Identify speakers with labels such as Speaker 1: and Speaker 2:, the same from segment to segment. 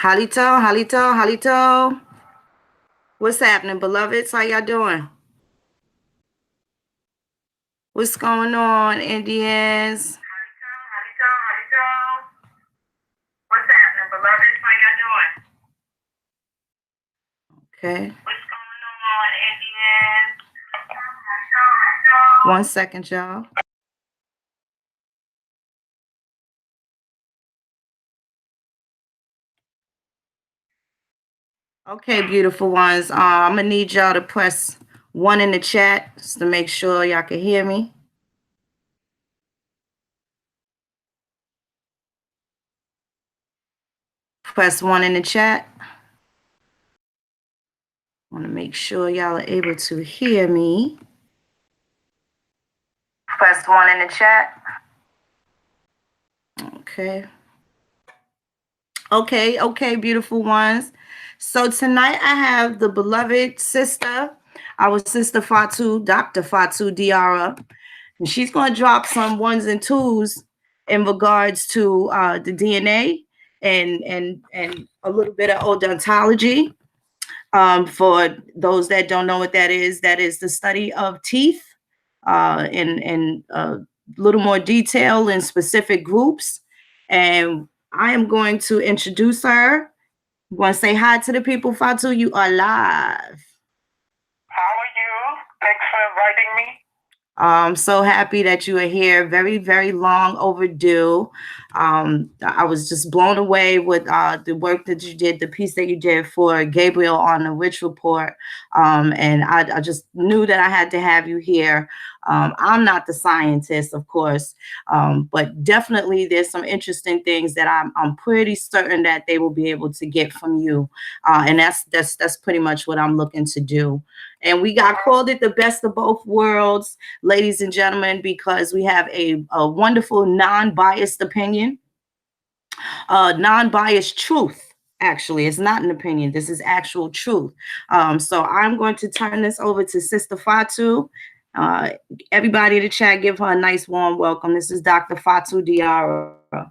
Speaker 1: Halito, Halito, Halito. What's happening, beloveds? How y'all doing? What's going on, Indians? Halito, Halito, Halito. What's happening, beloveds? How y'all doing? Okay. What's going on, Indians? Halito, Halito. One second, y'all. Okay, beautiful ones. I'm gonna need y'all to press 1 in the chat just to make sure y'all can hear me. Press 1 in the chat. I want to make sure y'all are able to hear me. Press 1 in the chat. Okay. Okay, beautiful ones. So tonight I have the beloved sister, our sister Fatou, Dr. Fatou Diarra, and she's going to drop some ones and twos in regards to the DNA and a little bit of odontology. For those that don't know what that is the study of teeth in a little more detail in specific groups. And I am going to introduce her. You want to say hi to the people, Fatou? You are live.
Speaker 2: How are you? Thanks for inviting me.
Speaker 1: I'm so happy that you are here. Very, very long overdue. I was just blown away with the work that you did, the piece that you did for Gabriel on the Rich Report. And I just knew that I had to have you here. I'm not the scientist, of course, but definitely there's some interesting things that I'm pretty certain that they will be able to get from you. And that's pretty much what I'm looking to do. And we got called it the best of both worlds, ladies and gentlemen, because we have a wonderful non-biased opinion, non-biased truth. Actually, it's not an opinion. This is actual truth. So I'm going to turn this over to Sister Fatou. Everybody in the chat, give her a nice warm welcome. This is Dr. Fatou Diarra.
Speaker 2: Well,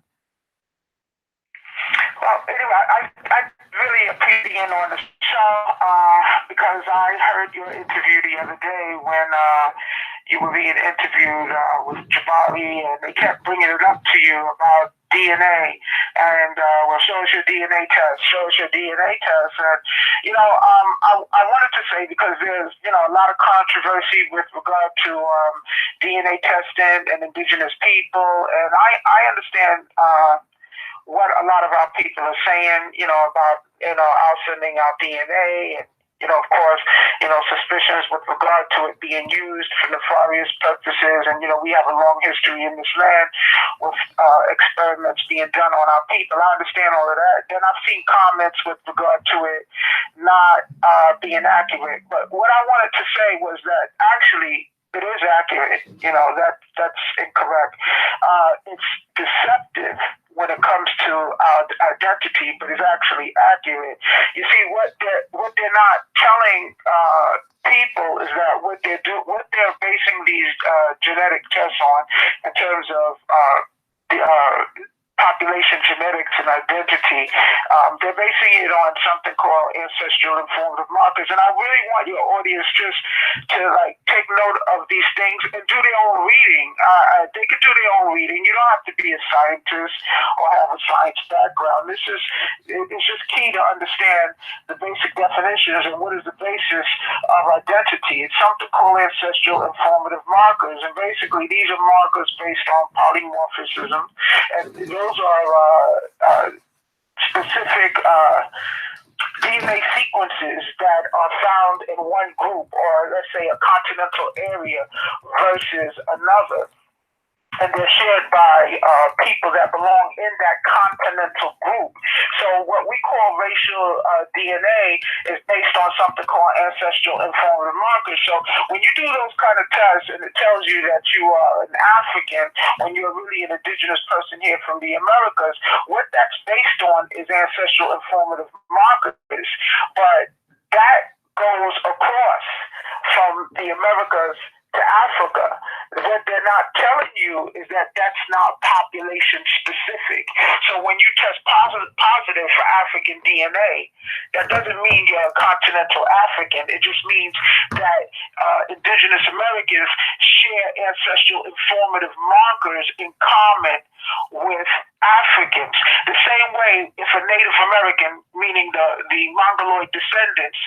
Speaker 2: anyway, I really appreciate being on the show because I heard your interview the other day when you were being interviewed with Jabari, and they kept bringing it up to you about DNA, and well, show us your DNA test, and I wanted to say, because there's a lot of controversy with regard to DNA testing and indigenous people, and I understand what a lot of our people are saying, about our sending our DNA, and of course, suspicions with regard to it being used for nefarious purposes. And, we have a long history in this land with experiments being done on our people. I understand all of that. Then I've seen comments with regard to it not being accurate. But what I wanted to say was that actually it is accurate. That's incorrect. It's deceptive when it comes to our identity, but it's actually accurate. You see, what they're not telling people is that what they're basing these genetic tests on, in terms of the population genetics and identity, they're basing it on something called ancestral informative markers. And I really want your audience just to take note of these things and do their own reading. They can do their own reading. You don't have to be a scientist or have a science background. It's just key to understand the basic definitions and what is the basis of identity. It's something called ancestral informative markers, and basically these are markers based on polymorphism, and those are specific DNA sequences that are found in one group, or let's say a continental area versus another. And they're shared by people that belong in that continental group. So what we call racial DNA is based on something called ancestral informative markers. So when you do those kind of tests and it tells you that you are an African when you're really an indigenous person here from the Americas, what that's based on is ancestral informative markers. But that goes across from the Americas to Africa. What they're not telling you is that that's not population specific. So when you test positive for African DNA, that doesn't mean you're a continental African. It just means that indigenous Americans share ancestral informative markers in common with Africans. The same way, if a Native American, meaning the Mongoloid descendants,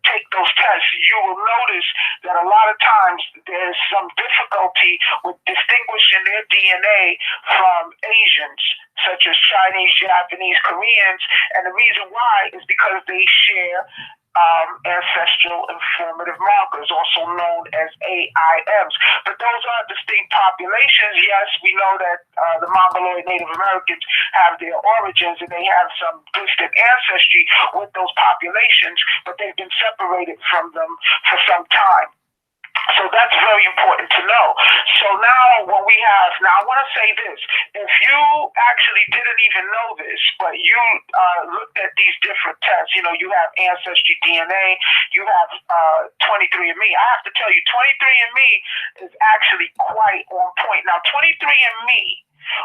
Speaker 2: take those tests, you will notice that a lot of times there's some difficulty with distinguishing their DNA from Asians, such as Chinese, Japanese, Koreans, and the reason why is because they share ancestral informative markers, also known as AIMs. But those are distinct populations. Yes, we know that the Mongoloid Native Americans have their origins and they have some distant ancestry with those populations, but they've been separated from them for some time. So that's very important to know. So now what we have, now I want to say this, if you actually didn't even know this, but you looked at these different tests, you know, you have Ancestry DNA, you have 23andMe. I have to tell you, 23andMe is actually quite on point. Now, 23andMe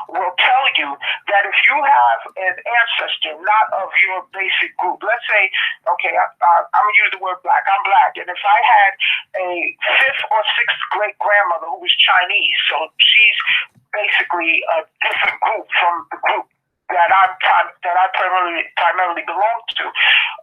Speaker 2: will tell you that if you have an ancestor not of your basic group, let's say, okay, I'm going to use the word black, I'm black, and if I had a fifth or sixth great grandmother who was Chinese, so she's basically a different group from the group that I primarily belong to.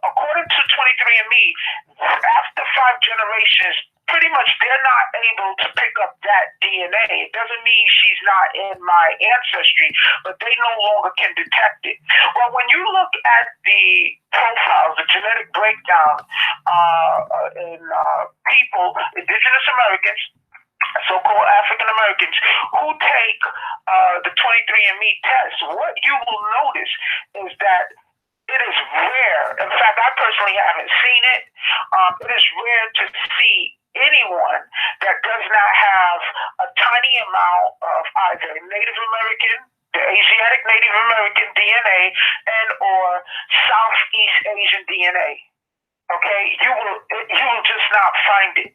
Speaker 2: According to 23andMe, after 5 generations, pretty much they're not able to pick up that DNA. It doesn't mean she's not in my ancestry, but they no longer can detect it. Well, when you look at the profiles, the genetic breakdown in people, indigenous Americans, so-called African Americans, who take the 23andMe test, what you will notice is that it is rare. In fact, I personally haven't seen it. It is rare to see anyone that does not have a tiny amount of either Native American, the Asiatic Native American DNA, and or Southeast Asian DNA. Okay, you will just not find it.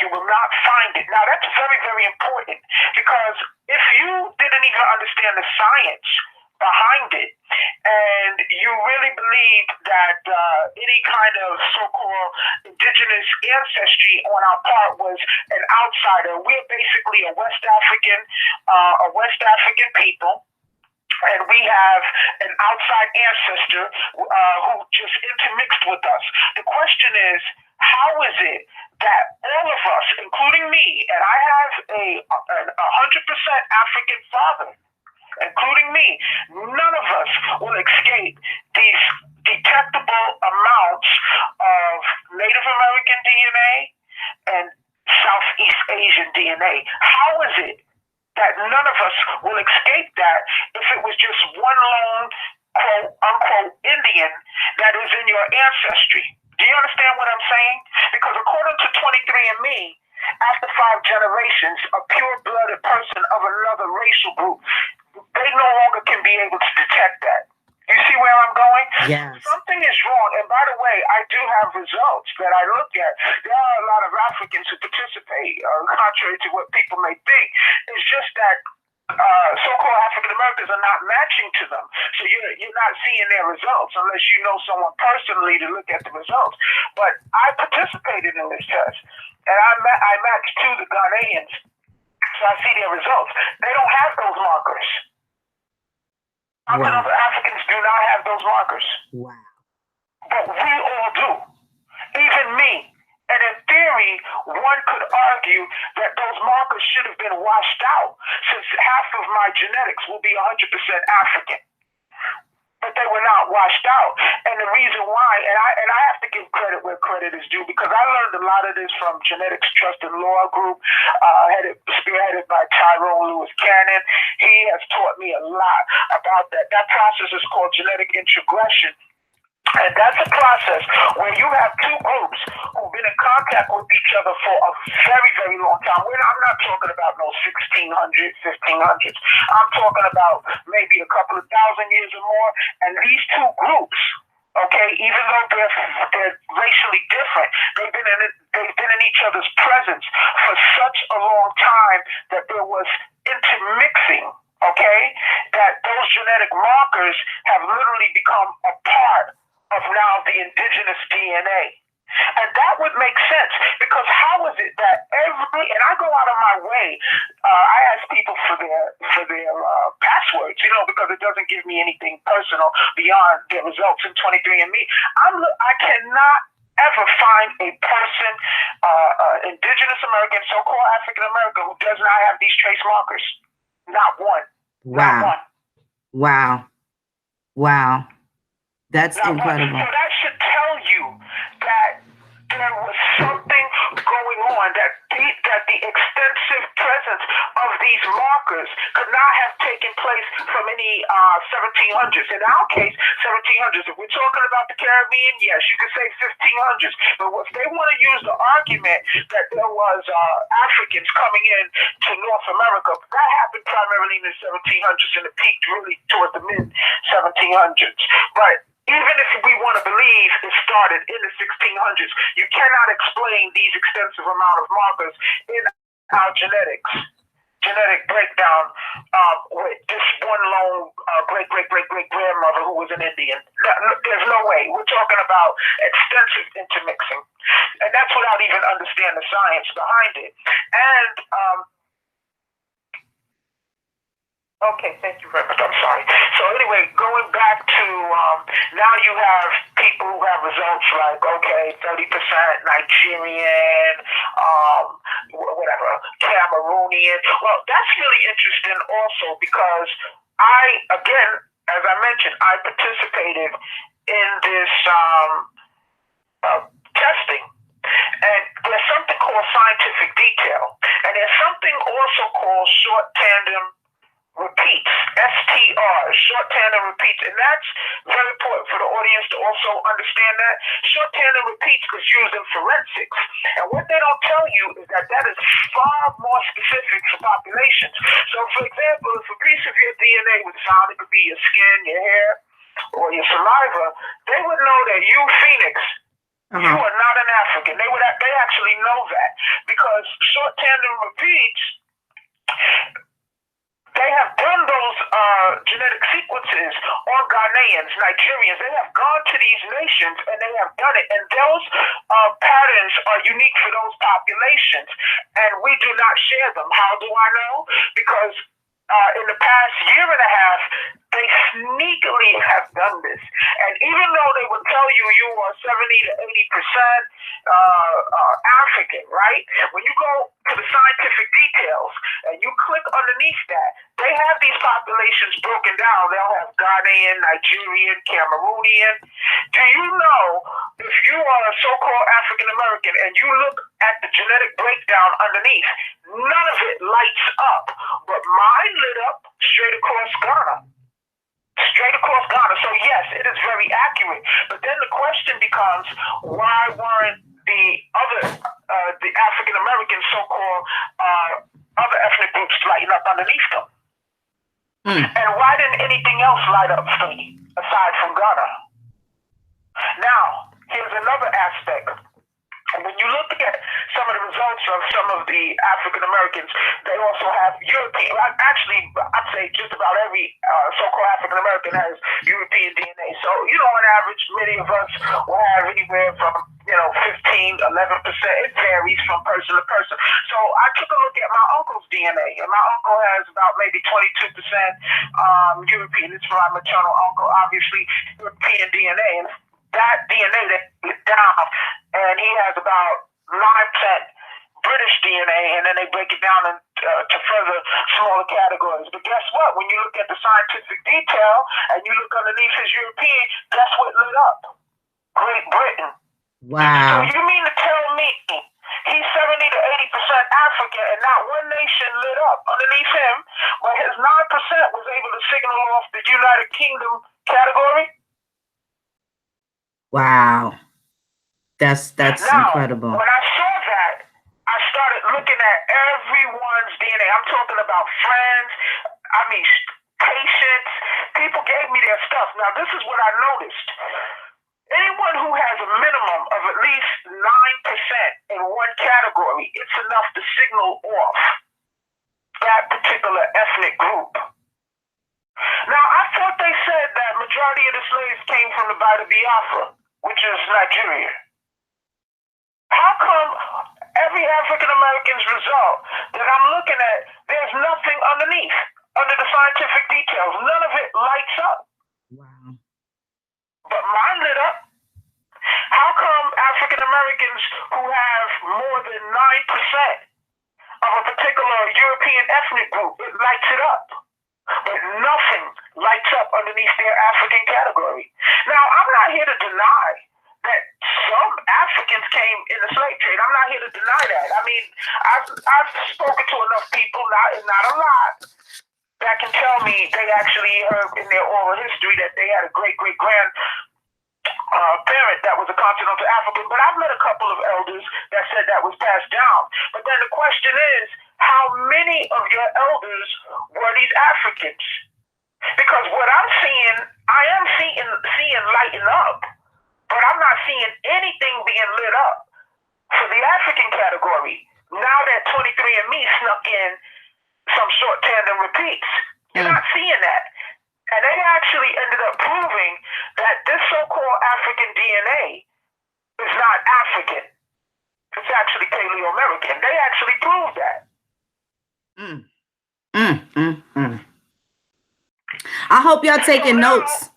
Speaker 2: You will not find it. Now that's very, very important, because if you didn't even understand the science behind it, and you really believe that any kind of so-called indigenous ancestry on our part was an outsider, we're basically a West African people, and we have an outside ancestor who just intermixed with us. The question is, how is it that all of us, including me, and I have a 100% African father, including me, none of us will escape these detectable amounts of Native American DNA and Southeast Asian DNA. How is it that none of us will escape that if it was just one lone, quote unquote, Indian that is in your ancestry? Do you understand what I'm saying? Because according to 23andMe, after 5 generations, a pure-blooded person of another racial group, they no longer can be able to detect that. You see where I'm going?
Speaker 1: Yes.
Speaker 2: Something is wrong. And by the way, I do have results that I look at. There are a lot of Africans who participate, contrary to what people may think. It's just that so-called African Americans are not matching to them. So you're not seeing their results unless you know someone personally to look at the results. But I participated in this test, and I matched to the Ghanaians, so I see their results. They don't have those markers.
Speaker 1: Wow.
Speaker 2: Other Africans do not have those markers.
Speaker 1: Wow.
Speaker 2: But we all do. Even me. And in theory, one could argue that those markers should have been washed out, since half of my genetics will be 100% African. But they were not washed out. And the reason why, and I have to give credit where credit is due, because I learned a lot of this from Genetics Trust and Law Group, spearheaded by Tyrone Lewis Cannon. He has taught me a lot about that. That process is called genetic introgression. And that's a process where you have 2 groups who've been in contact with each other for a very, very long time. I'm not talking about no 1600s, 1500s. I'm talking about maybe a couple of thousand years or more. And these 2 groups Okay, even though they're racially different, they've been in each other's presence for such a long time that there was intermixing. Okay, that those genetic markers have literally become a part of now the indigenous DNA. And that would make sense because how is it that and I go out of my way, I ask people for their passwords, because it doesn't give me anything personal beyond their results in 23andMe. I cannot ever find a person, indigenous American, so-called African American, who does not have these trace markers. Not one.
Speaker 1: Wow.
Speaker 2: Not one.
Speaker 1: Wow. Wow. That's
Speaker 2: not
Speaker 1: incredible.
Speaker 2: One. So that should tell you that there was something going on, that the extensive presence of these markers could not have taken place from any 1700s. In our case, 1700s. If we're talking about the Caribbean, yes, you could say 1500s. But if they want to use the argument that there was Africans coming in to North America, that happened primarily in the 1700s and it peaked really towards the mid 1700s. But even if we want to believe it started in the 1600s, you cannot explain these extensive amount of markers in our genetic breakdown with this one lone great-great-great-great-grandmother who was an Indian. There's no way. We're talking about extensive intermixing. And that's without even understanding the science behind it. And okay, thank you very much. I'm sorry. So anyway, going back to now you have people who have results like, okay, 30% Nigerian, whatever, Cameroonian. Well, that's really interesting also because again, as I mentioned, I participated in this testing. And there's something called scientific detail. And there's something also called short tandem repeats, STR, short tandem repeats, and that's very important for the audience to also understand that. Short tandem repeats is used in forensics, and what they don't tell you is that is far more specific for populations. So, for example, if a piece of your DNA was found, it could be your skin, your hair, or your saliva, they would know that you, Phoenix, you are not an African. They actually know that because short tandem repeats, they have done those genetic sequences on Ghanaians, Nigerians. They have gone to these nations and they have done it. And those patterns are unique for those populations. And we do not share them. How do I know? Because in the past year and a half, they sneakily have done this. And even though they would tell you you are 70 to 80% African, right? When you go to the scientific details and you click underneath that, they have these populations broken down. They'll have Ghanaian, Nigerian, Cameroonian. Do you know if you are a so-called African American and you look at the genetic breakdown underneath, none of it lights up, but mine lit up straight across Ghana. Straight across Ghana. So yes, it is very accurate. But then the question becomes, why weren't the African American so-called other ethnic groups lighting up underneath them? And why didn't anything else light up for me aside from Ghana? Now, here's another aspect. When you look at some of the results of some of the African Americans, they also have European. Actually, I'd say just about every so-called African American has European DNA. So, on average, many of us will have anywhere from 15, 11%. It varies from person to person. So I took a look at my uncle's DNA, and my uncle has about maybe 22% European. It's my maternal uncle, obviously European DNA, and that DNA that is down, and he has about 9% British DNA, and then they break it down to further smaller categories. But guess what? When you look at the scientific detail and you look underneath his European, guess what lit up? Great Britain.
Speaker 1: Wow.
Speaker 2: So you mean to tell me he's 70 to 80% African and not one nation lit up underneath him, but his 9% was able to signal off the United Kingdom category?
Speaker 1: Wow. That's now, incredible.
Speaker 2: When I saw that, I started looking at everyone's DNA. I'm talking about friends, patients. People gave me their stuff. Now, this is what I noticed. anyone who has a minimum of at least 9% in one category, it's enough to signal off that particular ethnic group. Now, I thought they said that majority of the slaves came from the Bight of Biafra, which is Nigeria. How come every African American's result that I'm looking at, there's nothing underneath, under the scientific details? None of it lights up.
Speaker 1: Wow.
Speaker 2: But mine lit up. How come African Americans who have more than 9% of a particular European ethnic group, it lights it up? But nothing lights up underneath their African category. Now, I'm not here to deny that some Africans came in the slave trade. I'm not here to deny that. I mean, I've spoken to enough people, not a lot, that can tell me they actually heard in their oral history that they had a great-great-grand parent that was a continental African. But I've met a couple of elders that said that was passed down. But then the question is, how many of your elders were these Africans? Because what I'm seeing, I am seeing lighten up, but I'm not seeing anything being lit up for the African category. Now that 23andMe snuck in some short tandem repeats, you're not seeing that. And they actually ended up proving that this so-called African DNA is not African. It's actually Paleo-American. They actually proved that.
Speaker 1: I hope y'all taking notes.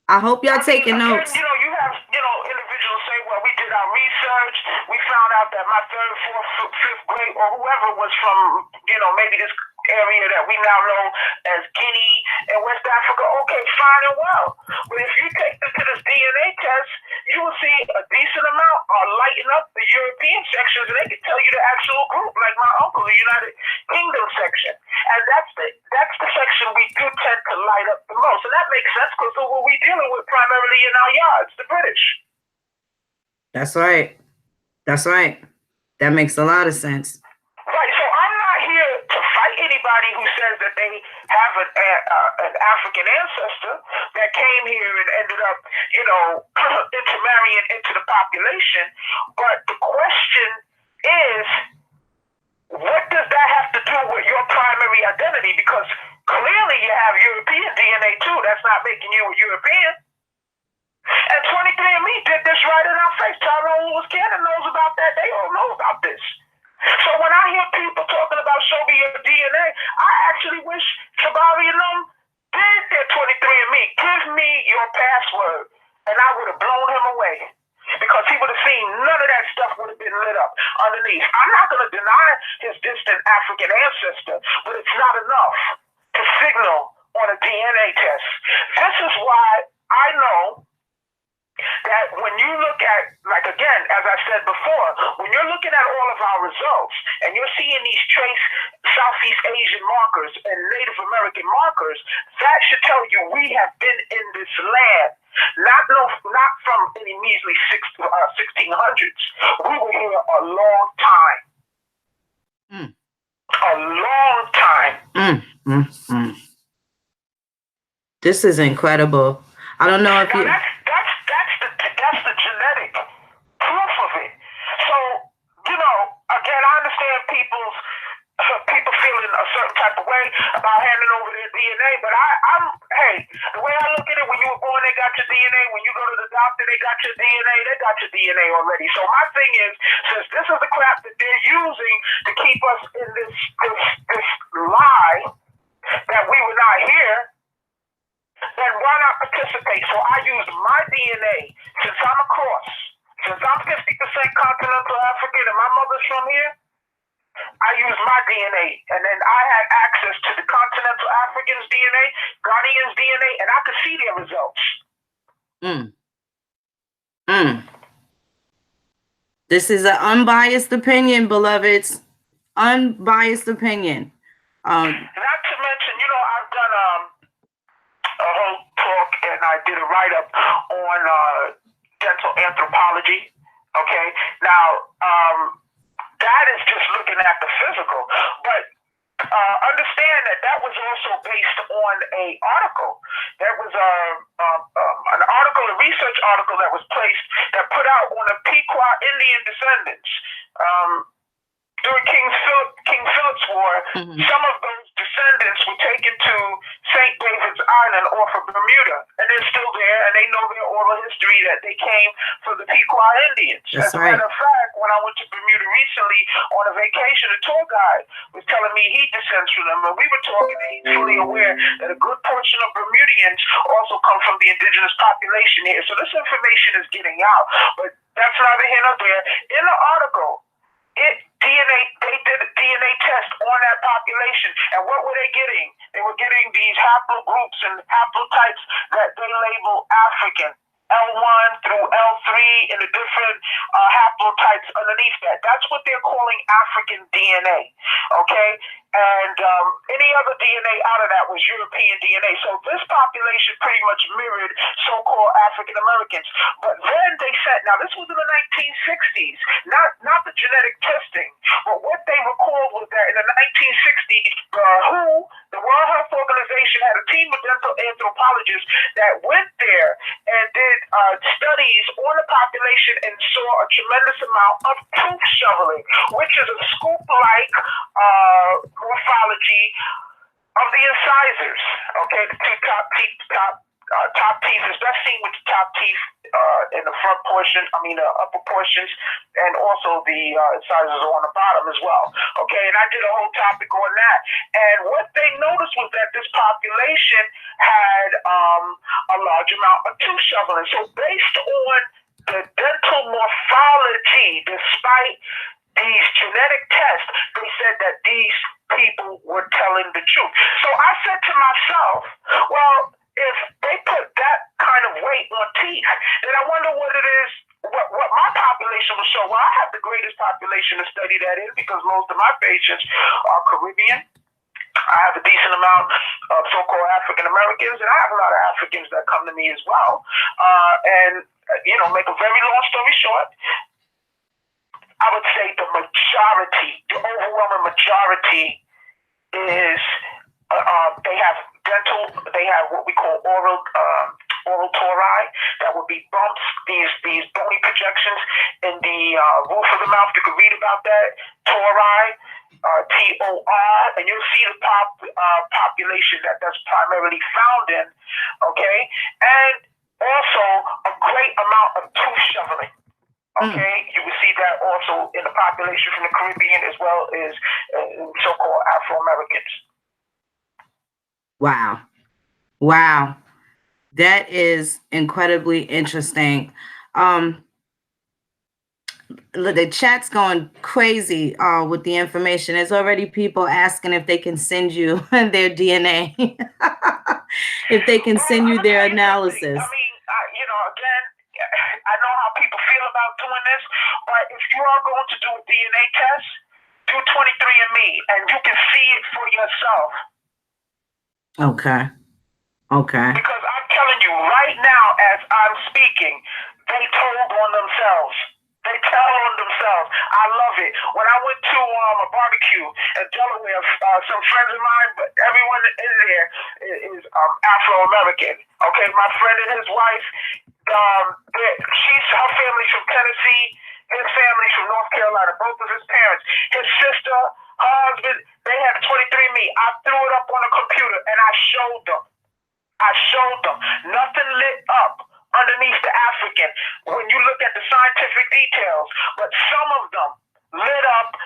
Speaker 1: I hope y'all taking notes.
Speaker 2: You know, you have, individuals say, well, we did our research. We found out that my third, fourth, fifth grade, or whoever was from, maybe this area that we now know as Guinea and West Africa. Okay, fine and well. But if you take them to this DNA test, you will see a decent amount are lighting up the European sections, and they can tell you the actual group, like my uncle, the United Kingdom section. And that's the section we do tend to light up the most. And that makes sense because of what we're dealing with primarily in our yards, the British.
Speaker 1: That's right. That's right. That makes a lot of sense.
Speaker 2: Right, so I'm not here to fight anybody who says that they have an African ancestor that came here and ended up, intermarrying into the population. But the question is, what does that have to do with your primary identity? Because clearly you have European DNA too. That's not making you a European. And 23andMe did this right in our face. Tyrone Lewis Cannon knows about that. They all know about this. So when I hear people talking about show me your DNA, I actually wish Shabari and them did their 23andMe. Give me your password, and I would have blown him away. Because he would have seen none of that stuff would have been lit up underneath. I'm not going to deny his distant African ancestor, but it's not enough to signal on a DNA test. This is why I know that when you look at, like again, as I said before, when you're looking at all of our results and you're seeing these trace Southeast Asian markers and Native American markers, that should tell you we have been in this land, not from any measly 1600s. We were here a long time. A long time.
Speaker 1: This is incredible. I don't know if you...
Speaker 2: That's the genetic proof of it. So, again, I understand people feeling a certain type of way about handing over their DNA, but the way I look at it, when you were born, they got your DNA. When you go to the doctor, they got your DNA. They got your DNA already. So my thing is, since this is the crap that they're using to keep us in this lie that we were not here, then why not participate? So I used my DNA, since I'm across, since I'm 50% continental African and my mother's from here, I used my DNA, and then I had access to the continental Africans' DNA, Ghanaians' DNA, and I could see their results.
Speaker 1: This is an unbiased opinion, beloveds. Unbiased opinion.
Speaker 2: Not to mention, I've done a whole talk, and I did a write-up on dental anthropology. Okay, now that is just looking at the physical, but understand that was also based on an article. There was an article article, a research article that was placed, that put out on the Pequot Indian descendants. During King Philip's War, some of those descendants were taken to St. David's Island off of Bermuda, and they're still there, and they know their oral history that they came from the Pequot Indians.
Speaker 1: That's
Speaker 2: As a matter of fact, when I went to Bermuda recently on a vacation, a tour guide was telling me he descends from them, and we were talking, and he's fully aware that a good portion of Bermudians also come from the indigenous population here. So this information is getting out, but that's neither here nor there. In the article, they did a DNA test on that population, and what were they getting? They were getting these haplogroups and haplotypes that they label African, L1 through L3, and the different haplotypes underneath that. That's what they're calling African DNA, okay? And any other DNA out of that was European DNA. So this population pretty much mirrored so-called African Americans. But then they said, now this was in the 1960s, not the genetic testing, but what they recalled was that in the 1960s, the World Health Organization, had a team of dental anthropologists that went there and did studies on the population and saw a tremendous amount of tooth shoveling, which is a scoop-like morphology of the incisors. Okay, the two top teeth is best seen with the top teeth in the front portion, upper portions, and also the incisors on the bottom as well. Okay, and I did a whole topic on that. And what they noticed was that this population had a large amount of tooth shoveling. So based on the dental morphology, despite these genetic tests, they said that these people were telling the truth. So I said to myself, well, if they put that kind of weight on teeth, then I wonder what it is, what my population will show. Well, I have the greatest population to study that in because most of my patients are Caribbean. I have a decent amount of so-called African Americans, and I have a lot of Africans that come to me as well. Make a very long story short, I would say the overwhelming majority is they have what we call oral tori. That would be bumps, these bony projections in the roof of the mouth. You can read about that. Tori, T-O-R, and you'll see the population that's primarily found in, okay? And also a great amount of tooth shoveling. Okay, you will see that also in the population from the Caribbean as well as so-called Afro-Americans.
Speaker 1: Wow. That is incredibly interesting. The chat's going crazy with the information. There's already people asking if they can send you their DNA, if they can send you their analysis.
Speaker 2: Again, I know how people feel about doing this, but if you are going to do a DNA test, do 23andMe, and you can see it for yourself.
Speaker 1: Okay.
Speaker 2: Because I'm telling you, right now, as I'm speaking, they told on themselves. They tell on themselves. I love it. When I went to a barbecue in Delaware, some friends of mine, but everyone in there is Afro-American. Okay, my friend and his wife, her family's from Tennessee, his family's from North Carolina, both of his parents. His sister, her husband, they had 23andMe. I threw it up on a computer and I showed them. Nothing lit up underneath the African when you look at the scientific details, but some of them lit up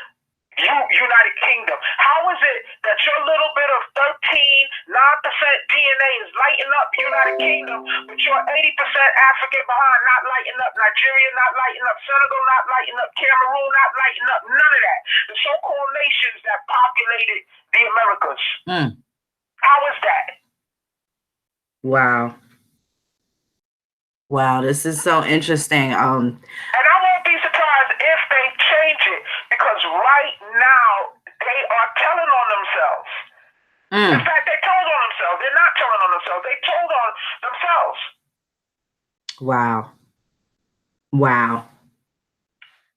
Speaker 2: United Kingdom. How is it that your little bit of 9% DNA is lighting up United Kingdom, but your 80% African behind not lighting up Nigeria, not lighting up Senegal, not lighting up Cameroon, not lighting up none of that? The so-called nations that populated the Americas. How is that?
Speaker 1: Wow, this is so interesting.
Speaker 2: And I won't be surprised if they change it, because right now they are telling on themselves. In fact, they told on themselves. They're not telling on themselves. They told on themselves.
Speaker 1: Wow.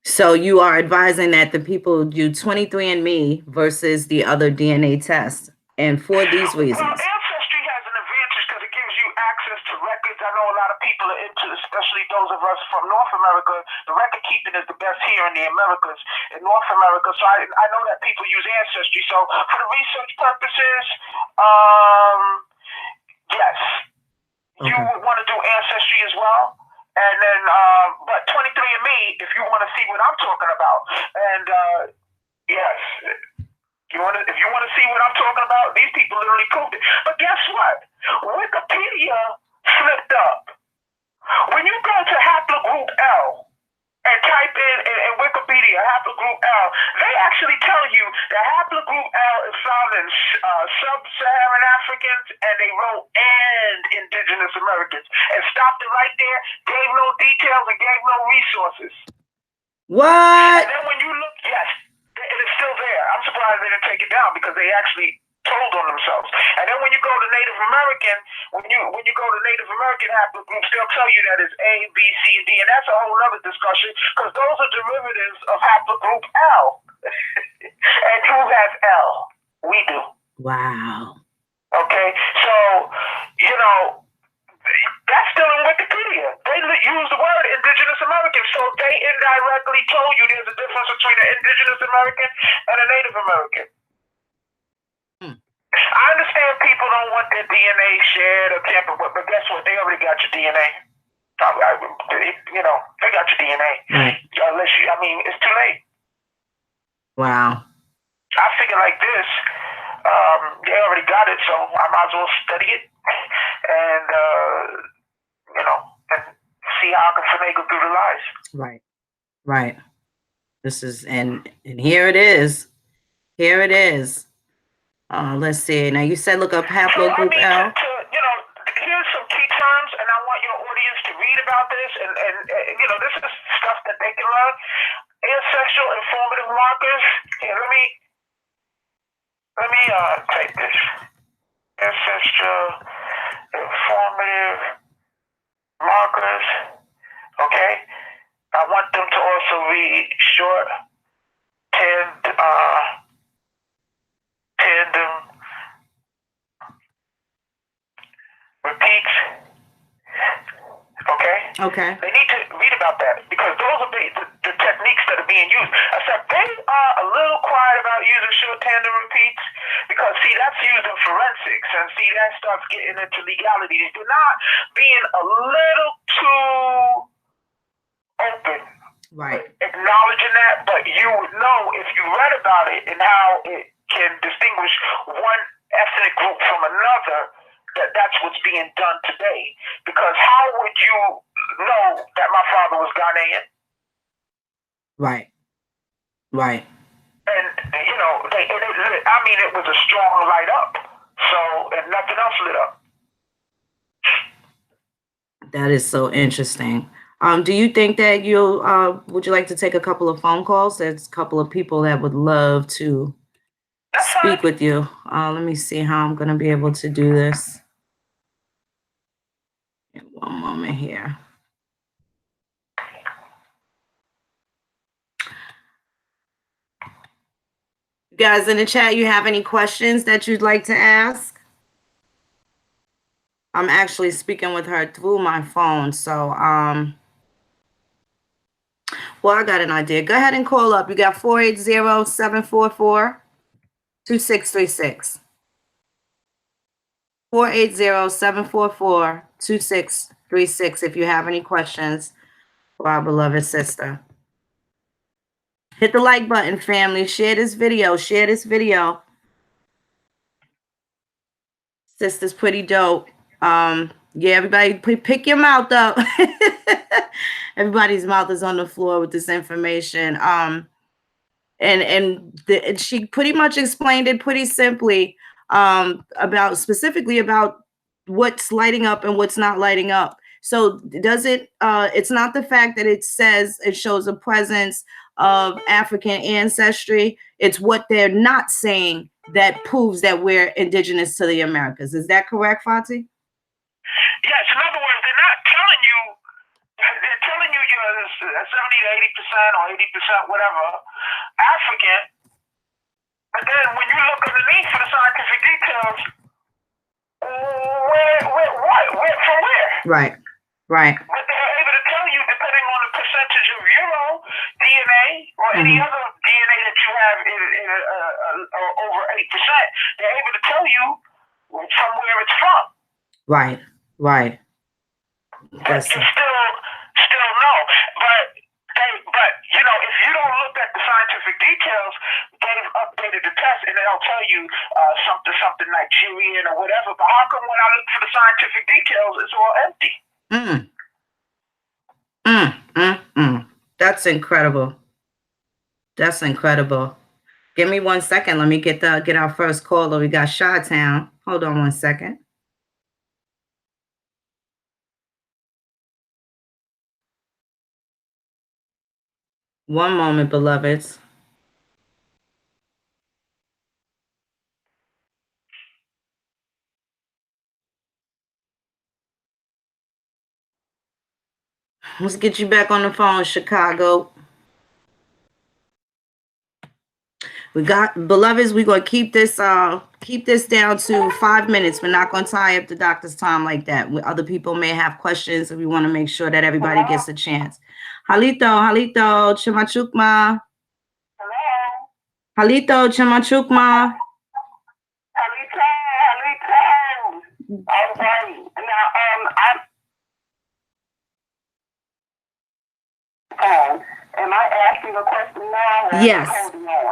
Speaker 1: So you are advising that the people do 23andMe versus the other DNA tests, and for these reasons.
Speaker 2: Well, Ancestry has an advantage because it gives you access to records. I know a lot of people are especially those of us from North America, the record keeping is the best here in the Americas, in North America. So I know that people use Ancestry. So for the research purposes, yes, you would want to do Ancestry as well. And then, but 23andMe, if you want to see what I'm talking about, and yes, if you want to see what I'm talking about, these people literally proved it. But guess what? Wikipedia flipped up. When you go to haplogroup L and type in Wikipedia haplogroup L, they actually tell you that haplogroup L is found in sub-Saharan Africans, and they wrote and indigenous Americans, and stopped it right there, gave no details and gave no resources.
Speaker 1: What?
Speaker 2: And then when you look, yes, it is still there. I'm surprised they didn't take it down because they actually told on themselves. And then when you go to Native American, when you go to Native American haplogroups, they'll tell you that it's A, B, C, and D, and that's a whole other discussion because those are derivatives of haplogroup L. And who has L? We do.
Speaker 1: Wow.
Speaker 2: Okay, so that's still in Wikipedia. They use the word indigenous American, so they indirectly told you there's a difference between an indigenous American and a Native American. I understand people don't want their DNA shared or tampered with, but guess what? They already got your DNA. They got your DNA.
Speaker 1: Right.
Speaker 2: Unless it's too late.
Speaker 1: Wow.
Speaker 2: I figure like this, they already got it, so I might as well study it and, and see how I can finagle through the lies.
Speaker 1: Right. Right. This is, and here it is. Here it is. Let's see. Now you said look up haplogroup L.
Speaker 2: Here's some key terms, and I want your audience to read about this. And this is stuff that they can learn. Ancestral informative markers. Here, let me type this. Ancestral informative markers. Okay. I want them to also read short tandem repeats. Okay? They need to read about that because those are the techniques that are being used. Except they are a little quiet about using short tandem repeats because, see, that's used in forensics, and see, that starts getting into legalities. They're not being a little too open.
Speaker 1: Right.
Speaker 2: Acknowledging that, but you would know if you read about it and how it can distinguish one ethnic group from another, that's what's being done today. Because how would you know that my father was Ghanaian?
Speaker 1: Right. Right.
Speaker 2: And, it was a strong light up. So, and nothing else lit up.
Speaker 1: That is so interesting. Do you think that would you like to take a couple of phone calls? There's a couple of people that would love to speak with you. Let me see how I'm going to be able to do this. One moment here. You guys in the chat, you have any questions that you'd like to ask? I'm actually speaking with her through my phone, so well, I got an idea. Go ahead and call up. You got 480-744-2636. 480-744-2636 if you have any questions for our beloved sister. Hit the like button, family. Share this video. Share this video. Sister's pretty dope. Yeah, everybody pick your mouth up. Everybody's mouth is on the floor with this information. And she pretty much explained it pretty simply specifically about what's lighting up and what's not lighting up. So it's not the fact that it says it shows a presence of African ancestry. It's what they're not saying that proves that we're indigenous to the Americas. Is that correct, Fati?
Speaker 2: Yes, in other words, they're not telling you. They're telling you you're 70 to 80% or 80%, whatever, African. But then when you look underneath for the scientific details, from where?
Speaker 1: Right.
Speaker 2: But they're able or any other DNA that you have in over 8%, they're able to tell you from where it's from.
Speaker 1: Right, right.
Speaker 2: But you still know. But you know, if you don't look at the scientific details, they've updated the test and they'll tell you something Nigerian or whatever. But how come when I look for the scientific details, it's all empty?
Speaker 1: That's incredible. That's incredible. Give me 1 second. Let me get our first caller. We got Chi-Town. Hold on 1 second. One moment, beloveds. Let's get you back on the phone, Chicago. We got, beloveds, we're going to keep this down to 5 minutes. We're not going to tie up the doctor's time like that. Other people may have questions, and we want to make sure that everybody gets a chance. Halito, Chimachukma.
Speaker 2: Hello?
Speaker 1: Halito, Chimachukma.
Speaker 2: Halito. All right. Now, am I asking a question now? Or
Speaker 1: Yes.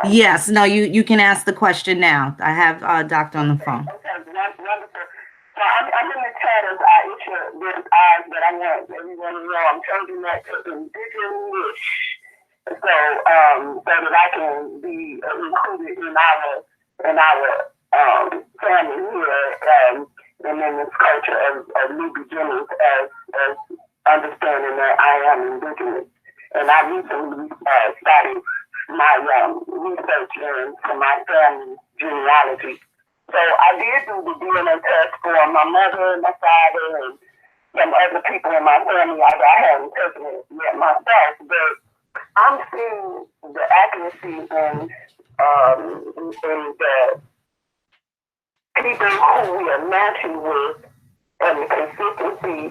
Speaker 1: Yes. No, you can ask the question now. I have doctor on the phone.
Speaker 2: Okay, wonderful. So I'm in the chat as Aisha with eyes, but I want everyone to know I'm changing that to indigenous, so that I can be included in our family here, and in this culture of new beginnings as understanding that I am indigenous. And I recently started my research into my family genealogy. So I did do the DNA test for my mother and my father and some other people in my family. I hadn't taken it yet myself, but I'm seeing the accuracy in the people who we are matching with and the consistency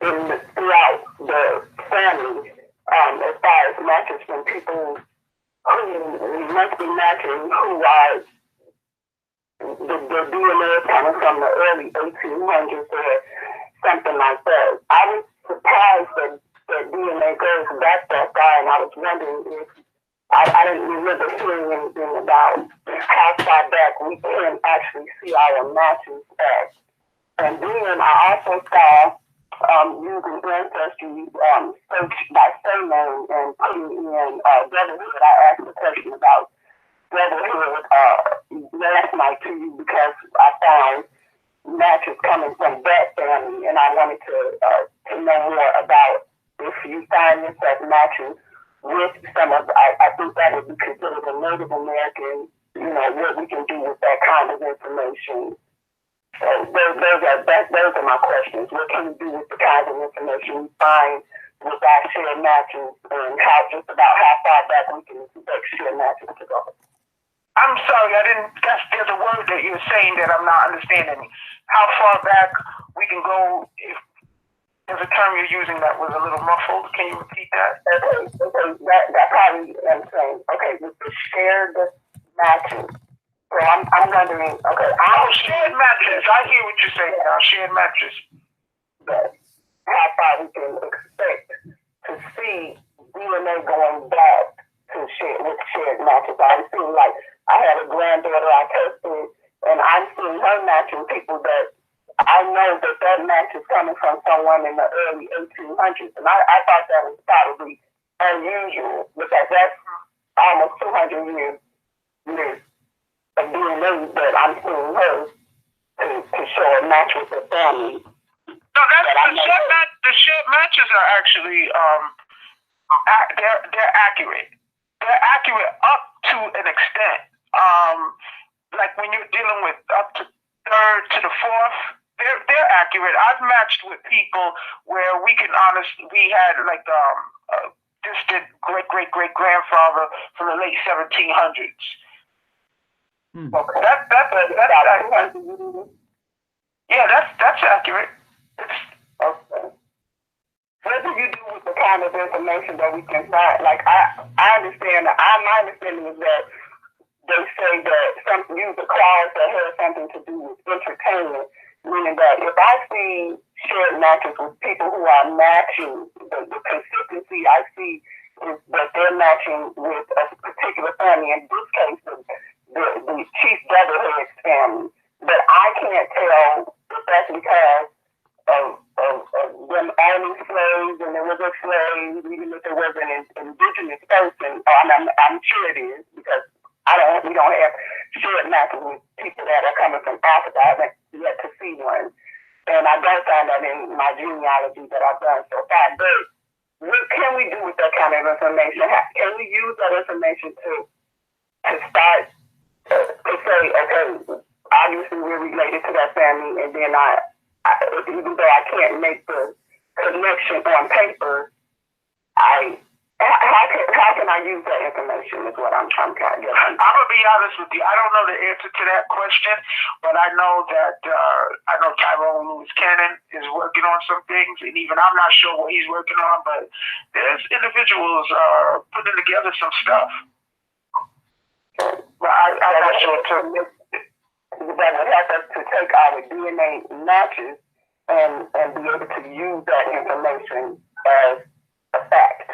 Speaker 2: throughout the family. As far as matches from people who must be matching who are the DNA is coming from the early 1800s or something like that. I was surprised that DNA goes back that far, and I was wondering if I didn't remember hearing anything about how far back we can actually see our matches at. And then I also saw using Ancestry, search by surname and putting in brotherhood. I asked a question about brotherhood last night to you because I found matches coming from that family, and I wanted to know more about if you find yourself matching with some of, I think that would be considered a Native American, what we can do with that kind of information. So those are my questions. What can we do with the kinds of information we find with our shared matches, and just about how far back we can expect shared matches to go? I'm sorry, I didn't. There's a word that you're saying that I'm not understanding. How far back we can go? If there's a term you're using that was a little muffled, can you repeat that? Okay, that's how I'm saying. Okay, with the shared matches. So I'm wondering, okay, our shared matches. I hear what you're saying. Our shared matches. But how far we can expect to see DNA going back to shared matches. I'm seeing, like, I had a granddaughter I tested, and I'm seeing her matching people that I know that match is coming from someone in the early 1800s, and I thought that was probably unusual because that's almost 200 years of DNA that I'm seeing her to show a match with the family. No, the shared matches are actually they're accurate. They're accurate up to an extent. Like when you're dealing with up to third to the fourth, they're accurate. I've matched with people where we had like distant great grandfather from the late 1700s. Okay. That's yeah, that's accurate. Okay. What do you do with the kind of information that we can find? Like I understand. My understanding is that they say that some use a clause that has something to do with entertainment, meaning that if I see shared matches with people who are matching, the consistency I see is that they're matching with a particular family. In this case, the Chief Brotherhood's family. But I can't tell if that's because of them owning slaves and there was a slave, even if there was an indigenous person. I'm sure it is because we don't have shared matches with people that are coming from Africa. I haven't yet to see one. And I don't find that in my genealogy that I've done so far. But what can we do with that kind of information? Can we use that information to start to say, okay, obviously we're related to that family, and then even though I can't make the connection on paper, how can I use that information is what I'm trying to get. I'm gonna be honest with you. I don't know the answer to that question, but I know that Tyrone Lewis Cannon is working on some things, and even I'm not sure what he's working on, but there's individuals putting together some stuff. But I'm not sure too. That would help us to take our DNA matches and be able to use that information as a fact.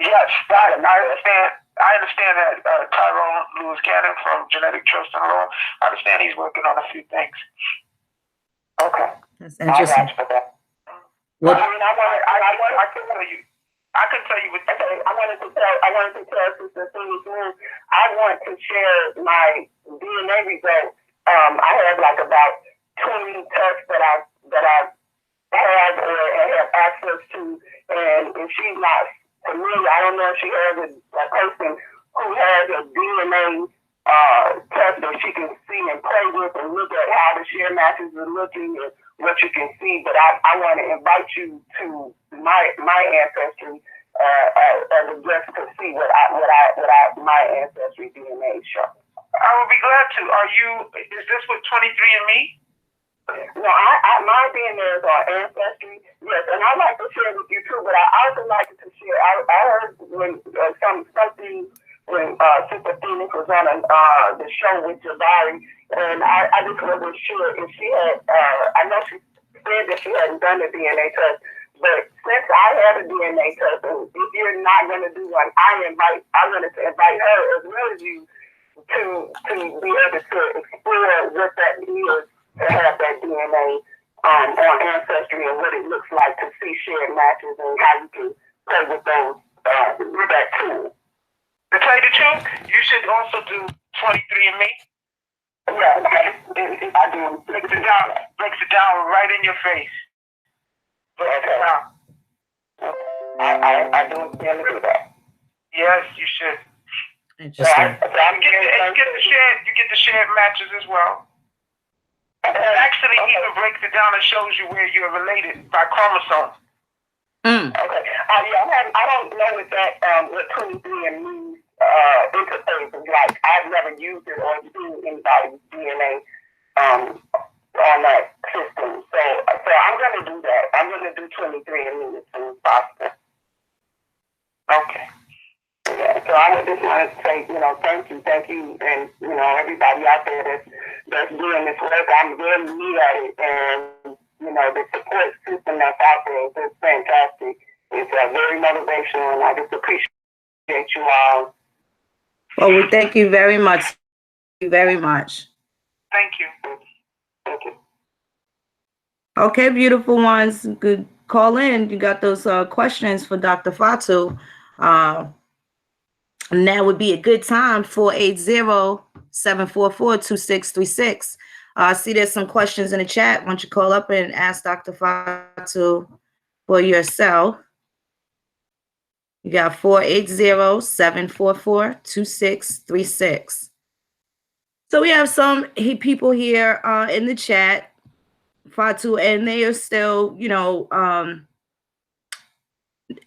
Speaker 2: Yes, I understand. I understand that Tyrone Lewis Cannon from Genetic Trust and Law, I understand he's working on a few things. Okay.
Speaker 1: That's interesting.
Speaker 2: What? I mean, I can tell you. I can tell you. I wanted to tell Sister Sue, I want to share my DNA results. I have like about 20 tests that I have or have access to, and if she's not familiar, I don't know if she has a person who has a DNA test that she can see and play with and look at how the share matches are looking and what you can see. But I want to invite you to my ancestry as a guest to see what my ancestry DNA shows. I would be glad to. Is this with 23andMe? No, my DNA is on Ancestry, yes, and I'd like to share with you too, but I also like to share, I heard when something when Sister Phoenix was on the show with Jabari, and I just wasn't sure if she had, I know she said that she hadn't done the DNA test, but since I have a DNA test, and if you're not going to do one, I'm going to invite her as well as you to be able to explore what that is to have that DNA on Ancestry and what it looks like to see shared matches and how you can play with those with that tool. To tell you the truth, you should also do 23andMe. Yeah, I do. Breaks it down right in your face. Breaks it down. I do intend to do that. Yes, you should.
Speaker 1: Interesting.
Speaker 2: You get the shared matches as well. It actually even breaks it down and shows you where you're related by chromosome. Okay. I don't know what 23andMe interface is like. I've never used it or seen anybody's DNA on that system. So I'm going to do that. I'm going to do 23andMe as soon as possible. Okay. Yeah, so I just want to say, thank you, and everybody out there that's doing this work. I'm really new at it, and the support system that's out there is just fantastic. It's very motivational, and I just appreciate you all.
Speaker 1: Well, we thank you very much. Thank you very much.
Speaker 2: Thank you. Thank you.
Speaker 1: Okay, beautiful ones. Good call in. You got those questions for Dr. Fatou. Now would be a good time, 480-744-2636. I see there's some questions in the chat. Why don't you call up and ask Dr. Fatou for yourself? You got 480-744-2636. So we have some people here in the chat, Fatou, and they are still,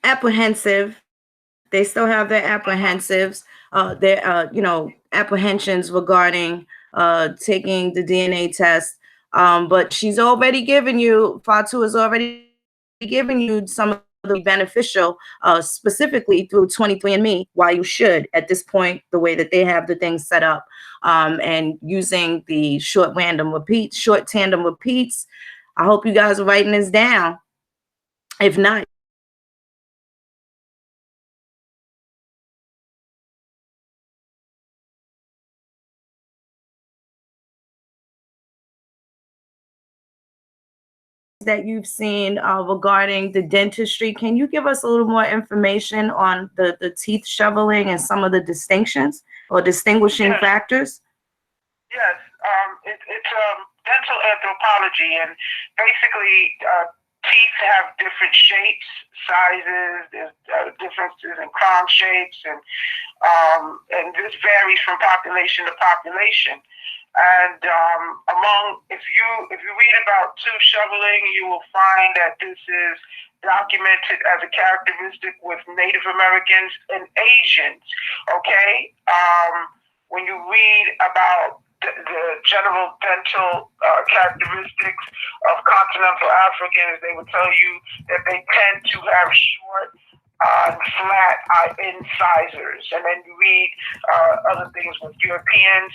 Speaker 1: apprehensive. They still have their apprehensions regarding taking the DNA test. But she's already given you, Fatou has already given you some of beneficial, specifically through 23andMe, why you should at this point, the way that they have the things set up, and using the short tandem repeats. I hope you guys are writing this down. If not, that you've seen regarding the dentistry, can you give us a little more information on the teeth shoveling and some of the distinctions or distinguishing factors?
Speaker 2: Yes, it's dental anthropology, and basically teeth have different shapes, sizes. There's differences in crown shapes, and this varies from population to population. And if you read about tooth shoveling, you will find that this is documented as a characteristic with Native Americans and Asians. Okay, when you read about the general dental characteristics of continental Africans, they would tell you that they tend to have short, flat incisors. And then you read other things with Europeans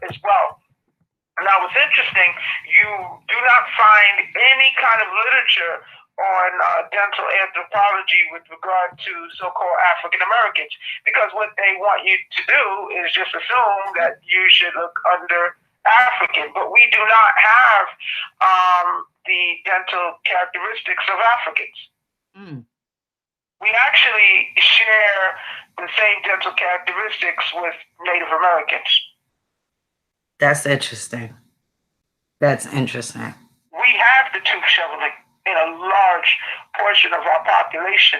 Speaker 2: as well. Now, what's interesting, you do not find any kind of literature on dental anthropology with regard to so-called African Americans, because what they want you to do is just assume that you should look under African, but we do not have the dental characteristics of Africans. We actually share the same dental characteristics with Native Americans.
Speaker 1: That's interesting. That's interesting.
Speaker 2: We have the tooth shoveling in a large portion of our population.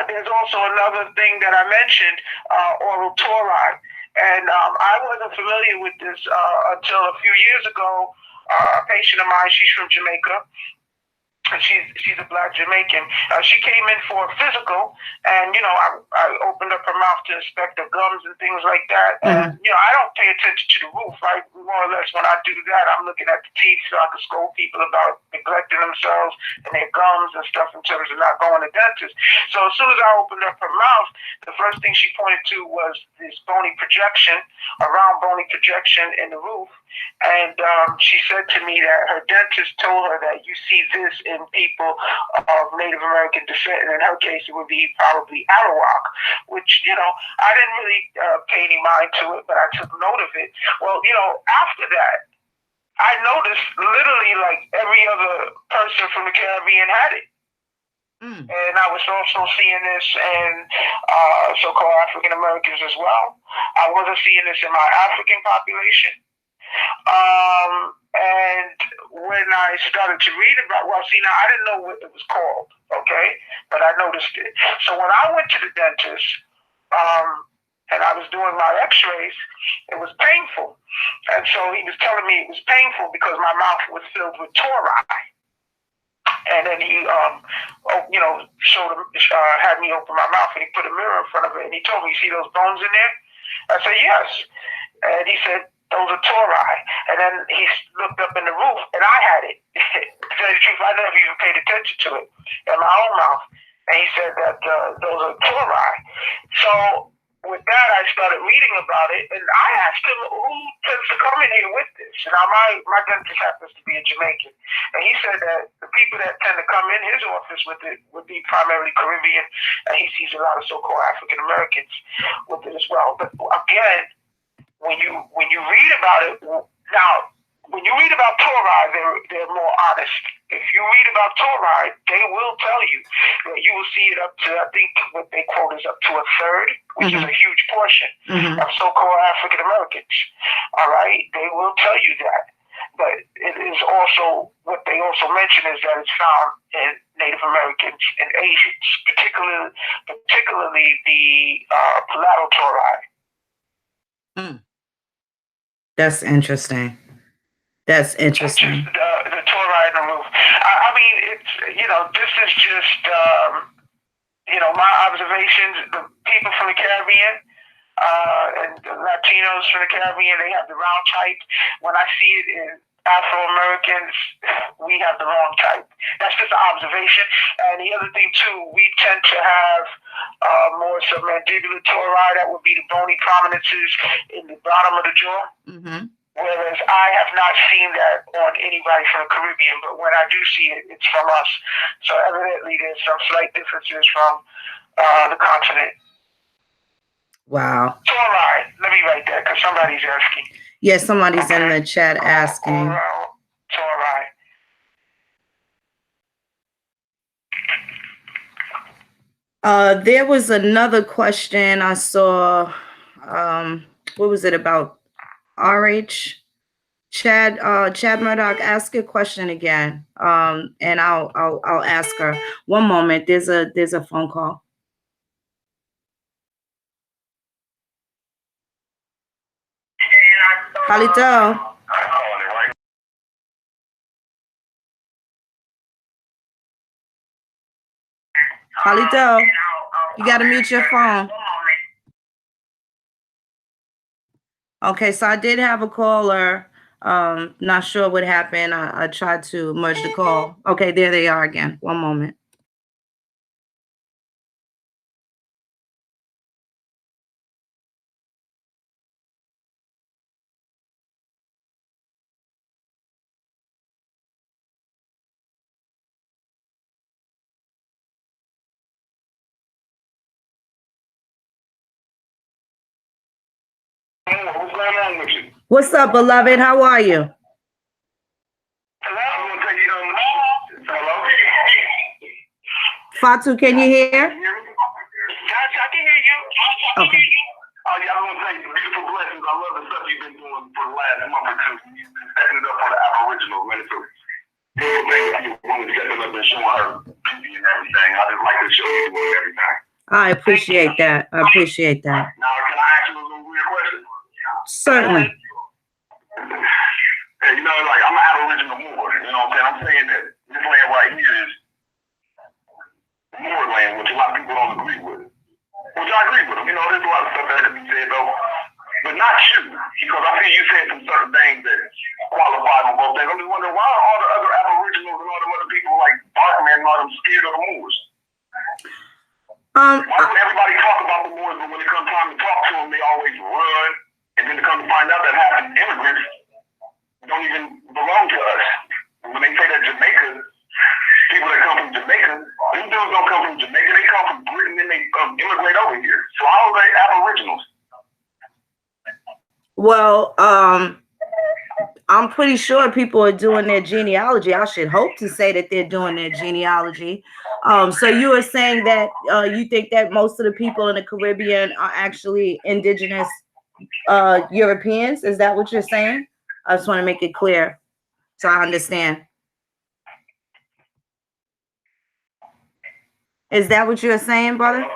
Speaker 2: There's also another thing that I mentioned, oral tori. And I wasn't familiar with this until a few years ago. A patient of mine, she's from Jamaica. She's a Black Jamaican. She came in for a physical, and I opened up her mouth to inspect her gums and things like that. And I don't pay attention to the roof. More or less, when I do that, I'm looking at the teeth so I can scold people about neglecting themselves and their gums and stuff in terms of not going to dentists. So as soon as I opened up her mouth, the first thing she pointed to was this bony projection, a round bony projection in the roof. And she said to me that her dentist told her that you see this in people of Native American descent, and in her case it would be probably Arawak, which I didn't really pay any mind to it, but I took note of it. Well, after that, I noticed literally like every other person from the Caribbean had it. And I was also seeing this in so-called African Americans as well. I wasn't seeing this in my African population. And when I started to read about, now I didn't know what it was called, okay, but I noticed it. So when I went to the dentist, and I was doing my x-rays, it was painful. And so he was telling me it was painful because my mouth was filled with tori. And then he, had me open my mouth, and he put a mirror in front of it, and he told me, "You see those bones in there?" I said, "Yes." And he said, "Those are tori." And then he looked up in the roof, and I had it. To tell you the truth, I never even paid attention to it in my own mouth. And he said that those are tori. So with that, I started reading about it, and I asked him, who tends to come in here with this? And now my dentist happens to be a Jamaican. And he said that the people that tend to come in his office with it would be primarily Caribbean, and he sees a lot of so-called African Americans with it as well. But again, when you read about it, now, when you read about tori, they're more honest. If you read about tori, they will tell you that you will see it up to, I think what they quote is up to a third, which is a huge portion of so-called African Americans. All right, they will tell you that. But it is also, what they also mention is that it's found in Native Americans and Asians, particularly the palatal tori.
Speaker 1: That's interesting. That's interesting.
Speaker 2: The tori in the roof. I mean, it's, this is just, my observations. The people from the Caribbean and the Latinos from the Caribbean, they have the round type. When I see it in Afro-Americans, we have the wrong type. That's just an observation. And the other thing, too, we tend to have more some mandibular tori. That would be the bony prominences in the bottom of the jaw. Mm-hmm. Whereas I have not seen that on anybody from the Caribbean, but when I do see it, it's from us. So evidently there's some slight differences from the continent.
Speaker 1: Wow.
Speaker 2: Tori, let me write that because somebody's asking.
Speaker 1: Yes, somebody's in the chat asking. There was another question I saw. What was it about? RH? Chad Murdoch, ask a question again. And I'll ask her. One moment. There's a phone call. Halito. Halito, you got to mute your phone. Okay, so I did have a caller. Not sure what happened. I tried to merge the call. Okay, there they are again. One moment.
Speaker 2: What's going on with you?
Speaker 1: What's up, beloved? How are you?
Speaker 2: Hello?
Speaker 1: Fatou, can you hear?
Speaker 2: Yes, I can hear you.
Speaker 1: Okay.
Speaker 2: Oh, yeah, I want to say beautiful blessings. I love the stuff you've been doing for the last month or two. You've been stepping it up for the Aboriginal, man. It's a beautiful thing that you want to stepping up and showing her beauty and everything. I just like to show you doing everything.
Speaker 1: I appreciate that. I appreciate that.
Speaker 2: Now, can I ask you a little weird question?
Speaker 1: Certainly.
Speaker 2: Hey, you know, like, I'm an Aboriginal Moor. You know what I'm saying? I'm saying that this land right here is Moor land, which a lot of people don't agree with. Which I agree with them. You know, there's a lot of stuff that could be said, though. But not you. Because I see you saying some certain things that qualify for both things. I'm just wondering, why are all the other Aboriginals and all the other people like Barkman and all them scared of the Moors? Why do everybody talk about the Moors, but when it comes time to talk to them, they always run? And then to come to find out that half the immigrants don't even belong to us. When they say that Jamaica, people that come from Jamaica, them dudes don't come from Jamaica, they come from Britain and they immigrate over here. So how are they Aboriginals?
Speaker 1: Well, I'm pretty sure people are doing their genealogy. I should hope to say that they're doing their genealogy. So you are saying that you think that most of the people in the Caribbean are actually indigenous Europeans? Is that what you're saying? I just want to make it clear so I understand. Is that what you're saying, brother?
Speaker 2: Yeah, I'm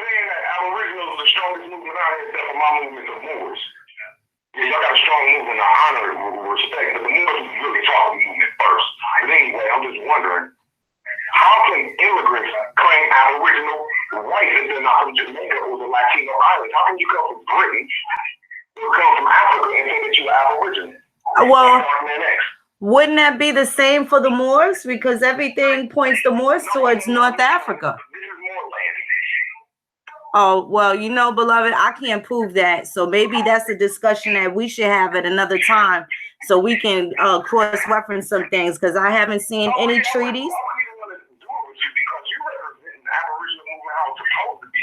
Speaker 2: saying that Aboriginals are the strongest movement out here except for my movement of Moors. Yeah, y'all got a strong movement. I honor it with respect, but the Moors really taught the movement first. But anyway, I'm just wondering, how can immigrants claim Aboriginal rights if they're not from Jamaica or the Latino islands? How can you come from Britain or come from Africa and say that you're Aboriginal?
Speaker 1: Well, wouldn't that be the same for the Moors? Because everything points the Moors towards North Africa. Oh, well, you know, beloved, I can't prove that. So maybe that's a discussion that we should have at another time so we can cross-reference some things, because I haven't seen any treaties.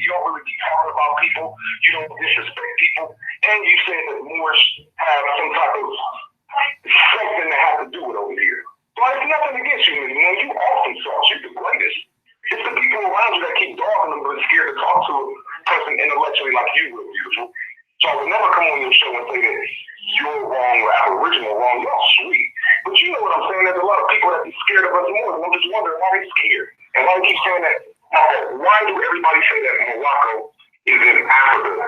Speaker 2: You don't really keep talking about people. You don't disrespect people. And you say that Moors have some type of something that has to do with over here. But it's nothing against you, man. You awesome sauce. You're the greatest. It's the people around you that keep dogging them but scared to talk to a person intellectually like you, real beautiful. So I would never come on your show and say that you're wrong or Aboriginal wrong. Y'all sweet. But you know what I'm saying? There's a lot of people that be scared of us more. And I'm just wondering why they scared. And why they keep saying that. Why do everybody say that Morocco is in Africa?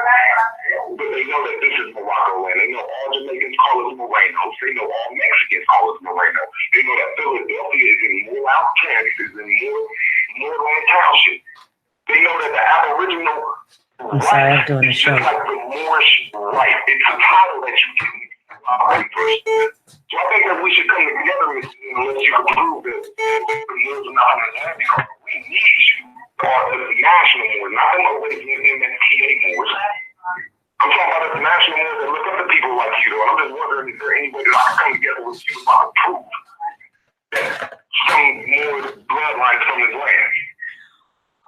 Speaker 2: But they know that this is Morocco land. They know all Jamaicans call us Morenos. They know all Mexicans call us Moreno. They know that Philadelphia is in Moreland, Kansas, is in Moreland Township. They know that the Aboriginal right is just like the Moorish right. It's a title that you get for So I think that we should come together and let you prove that the Moors are not on the land because we need you or the national Moors, not the Moors in that PA Moors. I'm talking about the national Moors that look up to people like you, though. I'm just wondering if there any way that I can come together with you about to prove that some Moors bloodline from this land.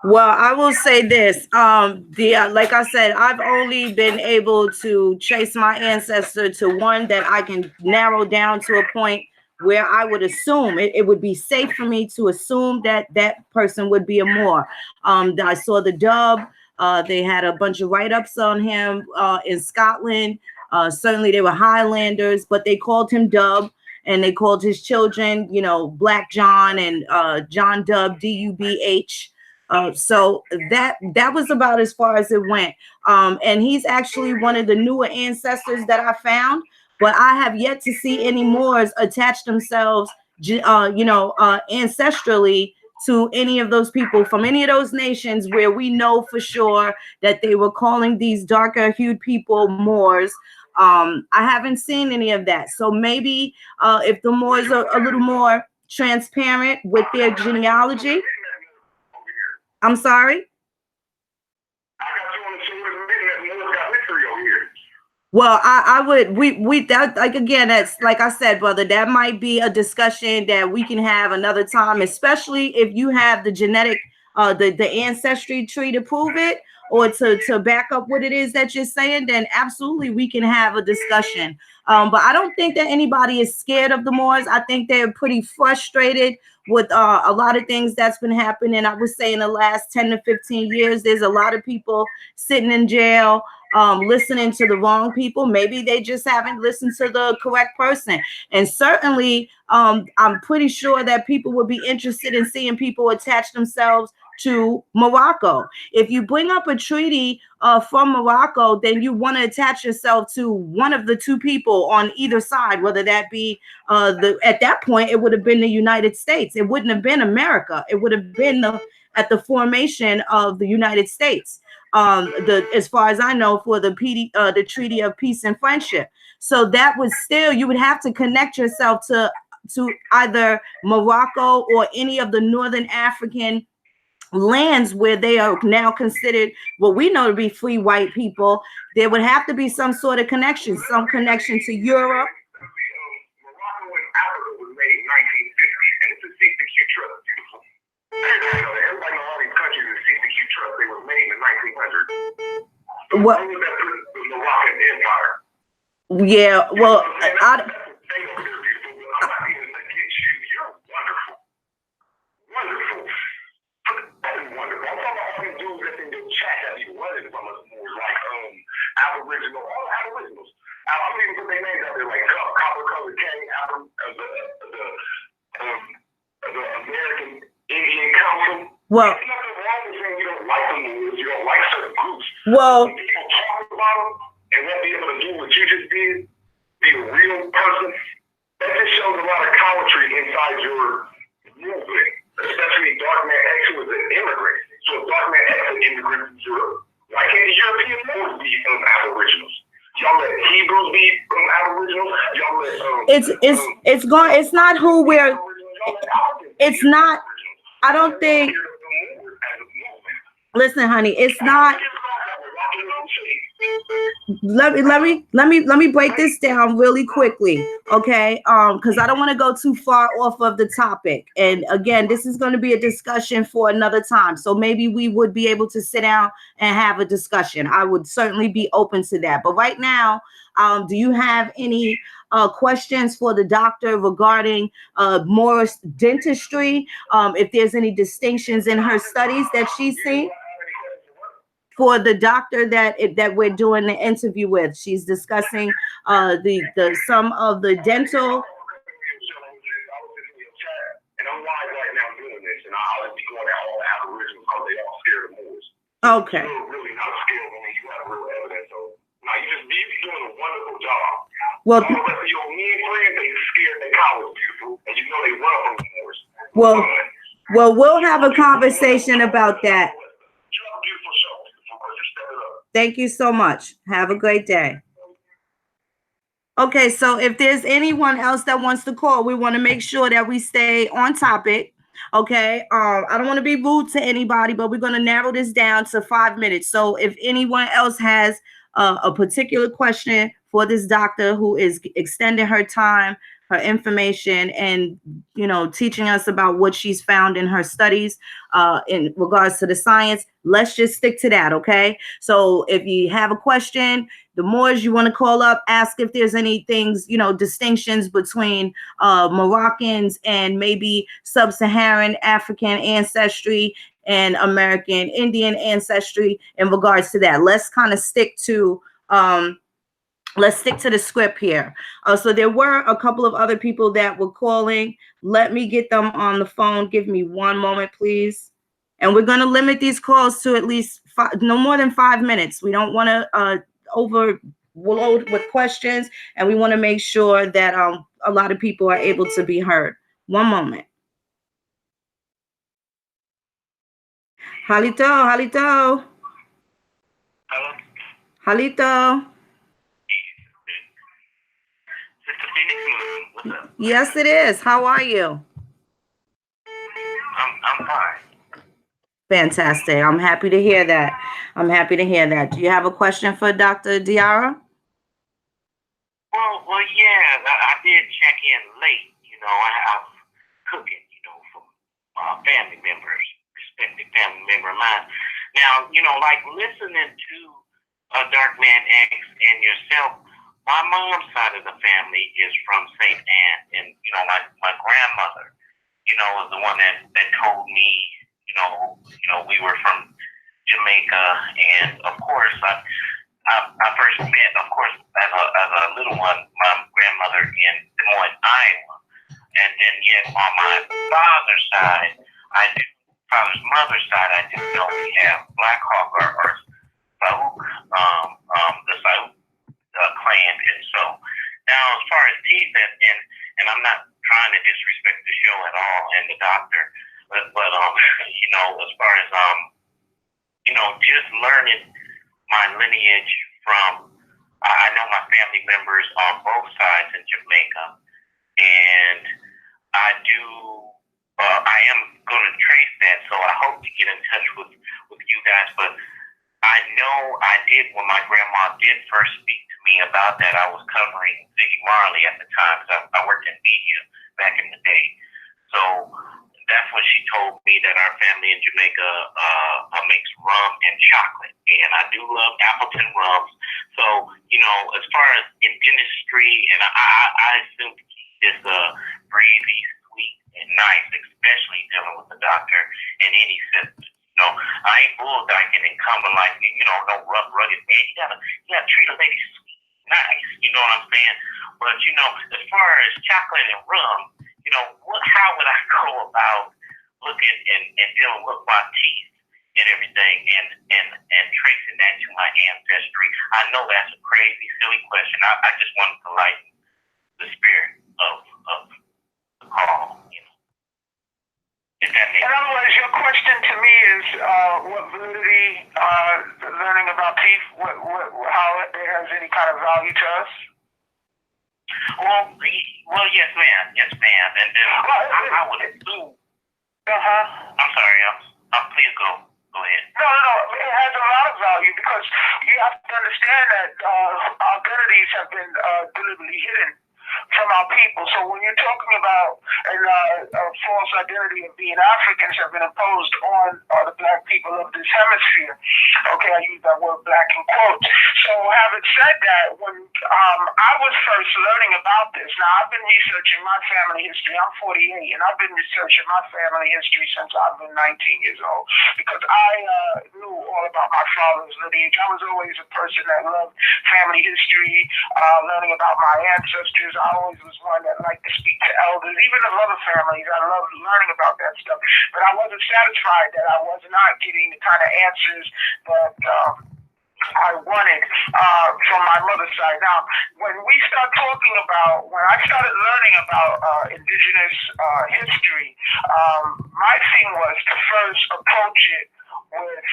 Speaker 1: Well, I will say this. Like I said, I've only been able to trace my ancestor to one that I can narrow down to a point where I would assume it would be safe for me to assume that that person would be a Moor. I saw the dub. They had a bunch of write-ups on him in Scotland. Certainly they were Highlanders, but they called him Dub, and they called his children, Black John and John Dub, D-U-B-H. So that was about as far as it went. And he's actually one of the newer ancestors that I found, but I have yet to see any Moors attach themselves, ancestrally to any of those people from any of those nations where we know for sure that they were calling these darker hued people Moors. I haven't seen any of that. So maybe if the Moors are a little more transparent with their genealogy. I'm sorry? Well, I would, that, like, again, that's, like I said, brother, that might be a discussion that we can have another time, especially if you have the genetic, the ancestry tree to prove it, or to back up what it is that you're saying, then absolutely we can have a discussion. But I don't think that anybody is scared of the Moors. I think they're pretty frustrated with a lot of things that's been happening. I would say in the last 10 to 15 years, there's a lot of people sitting in jail, listening to the wrong people. Maybe they just haven't listened to the correct person. And certainly, I'm pretty sure that people would be interested in seeing people attach themselves to Morocco. If you bring up a treaty from Morocco, then you want to attach yourself to one of the two people on either side, whether that be at that point, it would have been the United States. It wouldn't have been America. It would have been at the formation of the United States. As far as I know, for the Treaty of Peace and Friendship. So that would still, you would have to connect yourself to either Morocco or any of the Northern African lands where they are now considered what we know to be free white people. There would have to be some sort of connection, some connection to Europe.
Speaker 2: Morocco and Africa was made in 1950, and it's a CCQ trust, beautiful. Everybody in all these countries is CCQ trust. They were made in the 1900s. So what was that the Moroccan Empire?
Speaker 1: Yeah, well,
Speaker 2: I'm not even against you. You're wonderful. Wonderful. Wonderful. I'm talking about all these dudes that's in your chat that be running from us more like Aboriginal, all Aboriginals. I don't even put their names out there like Copper Colored King, the American Indian Council.
Speaker 1: Well,
Speaker 2: there's nothing wrong with saying you don't like the Moors, you don't like certain groups.
Speaker 1: Well,
Speaker 2: when people talk about them and won't be able to do what you just did, be a real person, that just shows a lot of cowardry inside your movement. Especially Dark Man X, who was an immigrant. So if Dark Man X is an immigrant from Europe, why can't the European Moors be Aboriginals? Y'all let Hebrews be Aboriginals? Y'all let
Speaker 1: it's not who we're. It's not. I don't think. Listen, honey, it's not. Let me break this down really quickly, okay? Because I don't want to go too far off of the topic. And again, this is going to be a discussion for another time. So maybe we would be able to sit down and have a discussion. I would certainly be open to that. But right now, do you have any questions for the doctor regarding Morris dentistry? If there's any distinctions in her studies that she's seen? For the doctor that we're doing the interview with, she's discussing some of the dental.
Speaker 2: And I'm live right now doing this, and I'll be going at all Aboriginals because they all scared of Moors.
Speaker 1: Okay.
Speaker 2: You're really not scared when you have real evidence. So now you be doing a wonderful job.
Speaker 1: Well,
Speaker 2: all the rest of your men friends, they scared, they cowards, beautiful, and you know they run from the Moors.
Speaker 1: Well, we'll have a conversation about that.
Speaker 2: Beautiful show.
Speaker 1: Thank you so much. Have a great day. Okay, so if there's anyone else that wants to call, we want to make sure that we stay on topic. Okay. I don't want to be rude to anybody, but we're going to narrow this down to 5 minutes. So if anyone else has a particular question for this doctor who is extending her time, her information, and teaching us about what she's found in her studies in regards to the science, let's just stick to that. Okay. So if you have a question, the more you want to call up, ask if there's any things, distinctions between Moroccans and maybe sub-Saharan African ancestry and American Indian ancestry in regards to that. Let's stick to the script here. So there were a couple of other people that were calling. Let me get them on the phone. Give me one moment, please. And we're going to limit these calls to at least no more than 5 minutes. We don't want to overload with questions, and we want to make sure that a lot of people are able to be heard. One moment. Halito.
Speaker 2: Hello?
Speaker 1: Halito.
Speaker 2: Sister Phoenix Moon, what's up?
Speaker 1: Yes, it is. How are you?
Speaker 2: I'm fine.
Speaker 1: Fantastic. I'm happy to hear that. Do you have a question for Dr. Diarra?
Speaker 2: Well, yeah, I did check in late. I was cooking, for family members, respected family member of mine. Now, like listening to Dark Man X and yourself, my mom's side of the family is from St. Anne, and my grandmother, was the one that told me, we were from Jamaica, and of course, I first met, of course, as a little one, my grandmother in Des Moines, Iowa, and then yet on my father's side, father's mother's side, I do know we have Black Hawk or Fatou, the Fatou clan, and so now as far as teeth, and I'm not trying to disrespect the show at all and the doctor, but as far as just learning my lineage from, I know my family members on both sides in Jamaica, and I am going to trace that, so I hope to get in touch with you guys, but I know I did, when my grandma did first speak to me about that, I was covering Ziggy Marley at the time, because I worked in media back in the day, so that's when she told me that our family in Jamaica makes rum and chocolate, and I do love Appleton rums. So, as far as in dentistry, and I assume to keep this breezy, sweet, and nice, especially dealing with the doctor and any symptoms. I ain't bulldyking and coming like, no rough, rugged man. You gotta treat a lady sweet, nice. You know what I'm saying? But as far as chocolate and rum, how would I go about looking and dealing with my teeth and everything and tracing that to my ancestry? I know that's a crazy, silly question. I just wanted to lighten the spirit of the call, If that makes sense. In other words, your question to me is what validity learning about teeth, how it has any kind of value to us? Well, yes, ma'am. And then I would assume. I'm sorry. Please go ahead. No. It has a lot of value because you have to understand that our identities have been deliberately hidden from our people. So when you're talking about a false identity of being Africans have been imposed on the black people of this hemisphere. Okay, I use that word black in quotes. So having said that, when I was first learning about this, now I've been researching my family history. I'm 48, and I've been researching my family history since I've been 19 years old because I knew all about my father's lineage. I was always a person that loved family history, learning about my ancestors. I always was one that liked to speak to elders, even of other families. I loved learning about that stuff. But I wasn't satisfied that I was not getting the kind of answers that I wanted from my mother's side. Now, when I started learning about indigenous history, my thing was to first approach it with,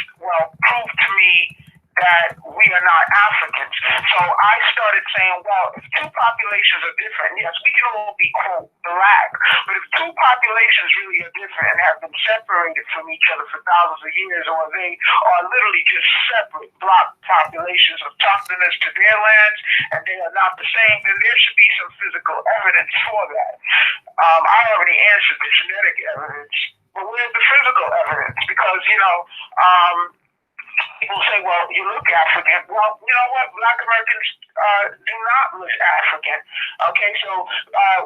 Speaker 2: prove to me that we are not Africans. So I started saying, well, if two populations are different, yes, we can all be, quote, black, but if two populations really are different and have been separated from each other for thousands of years, or they are literally just separate block populations of toughness to their lands, and they are not the same, then there should be some physical evidence for that. I already answered the genetic evidence, but where's the physical evidence? Because, people say, well, you look African. Well, you know what? Black Americans do not look African. Okay, so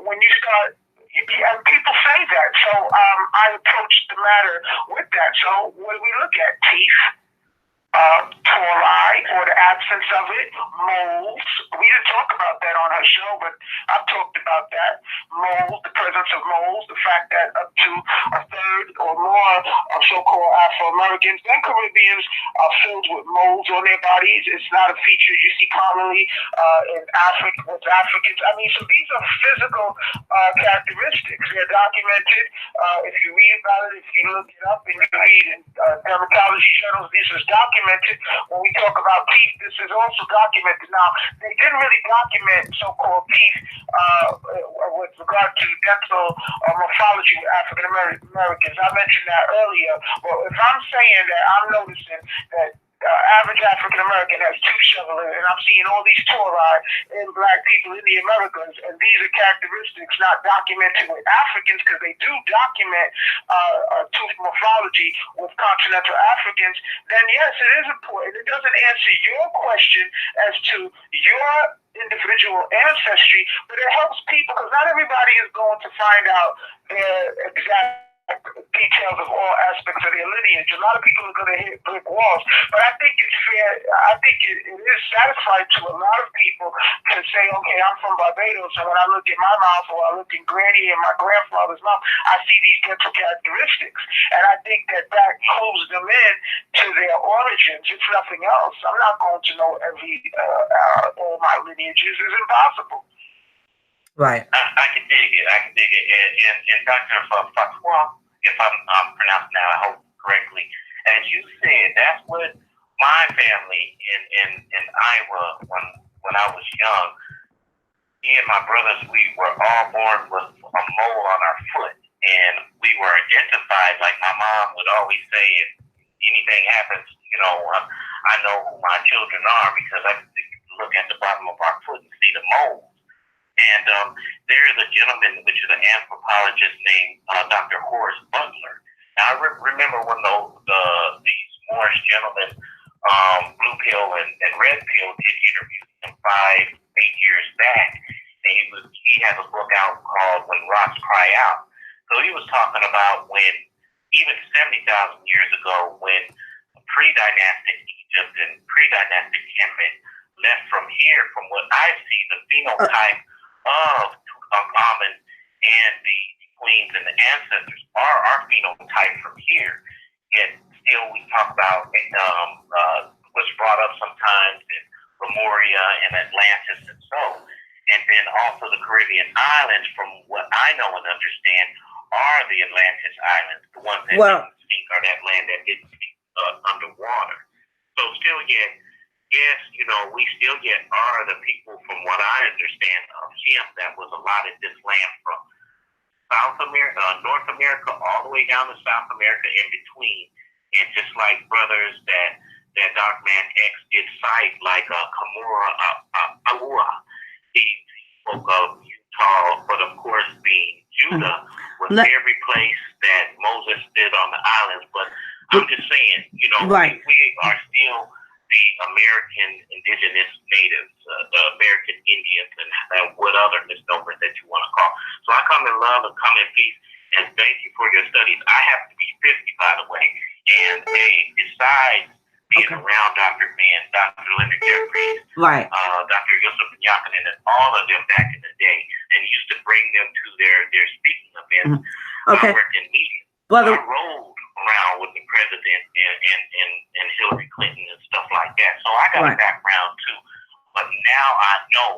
Speaker 2: when you start, people say that. So I approach the matter with that. So when we look at teeth, tori, or the absence of it, moles. We didn't talk about that on her show, but I've talked about that. Moles, the presence of moles, the fact that up to a third or more of so-called Afro-Americans and Caribbeans are filled with moles on their bodies. It's not a feature you see commonly in Africa with Africans. I mean, so these are physical characteristics. They're documented. If you read about it, if you look it up and you read in dermatology journals, this is documented. When we talk about teeth, this is also documented. Now, they didn't really document so-called teeth with regard to dental morphology with African Americans. I mentioned that earlier. Well, if I'm saying that I'm noticing that average African American has tooth shoveling, and I'm seeing all these tori in black people in the Americas, and these are characteristics not documented with Africans, because they do document tooth morphology with continental Africans, then yes, it is important. It doesn't answer your question as to your individual ancestry, but it helps people, because not everybody is going to find out their exact details of all aspects of their lineage. A lot of people are going to hit brick walls, but I think it's fair. I think it is satisfying to a lot of people to say, okay, I'm from Barbados, and when I look at my mouth, or I look at Granny and my grandfather's mouth, I see these dental characteristics, and I think that clues them in to their origins, if nothing else. I'm not going to know all my lineages. It's impossible.
Speaker 3: Right. I can dig it. And Dr. Fatou, if I'm pronouncing that, I hope correctly, as you said, that's what my family in Iowa, when I was young, me and my brothers, we were all born with a mole on our foot, and we were identified, like my mom would always say, if anything happens, I know who my children are, because I can look at the bottom of our foot and see the mole. And there is a gentleman, which is an anthropologist named Dr. Horace Butler. Now, I remember when these Moorish gentlemen, Blue Pill and Red Pill, did interview him 5-8 years back. And he has a book out called When Rocks Cry Out. So he was talking about when, even 70,000 years ago, when pre-dynastic Egypt and pre-dynastic Kemet left from here, from what I see, the phenotype of Tutankhamun and the queens and the ancestors are our phenotype from here. Yet still we talk about what's brought up sometimes in Lemuria and Atlantis and so. And then also the Caribbean islands, from what I know and understand, are the Atlantis islands, the ones that didn't sink, or that land that didn't sink underwater. So still yet, yes, we still yet are the people, from what I understand of him, that was allotted this land from South America, North America, all the way down to South America, in between. And just like brothers that Dark Man X did cite, like Kamura Aua, he spoke of Utah, but of course being Judah, was every place that Moses did on the islands. But I'm just saying, we are still the American indigenous natives, the American Indians, and what other misnomers that you want to call. So I come in love and come in peace, and thank you for your studies. I have to be 50, by the way, and besides being around Dr. Ben, Dr. Leonard Jeffries, Dr. Yusuf Yakinen, and all of them back in the day, and used to bring them to their speaking events, American media. I rode around with the president and Hillary Clinton and stuff like that. So I got a background too. But now I know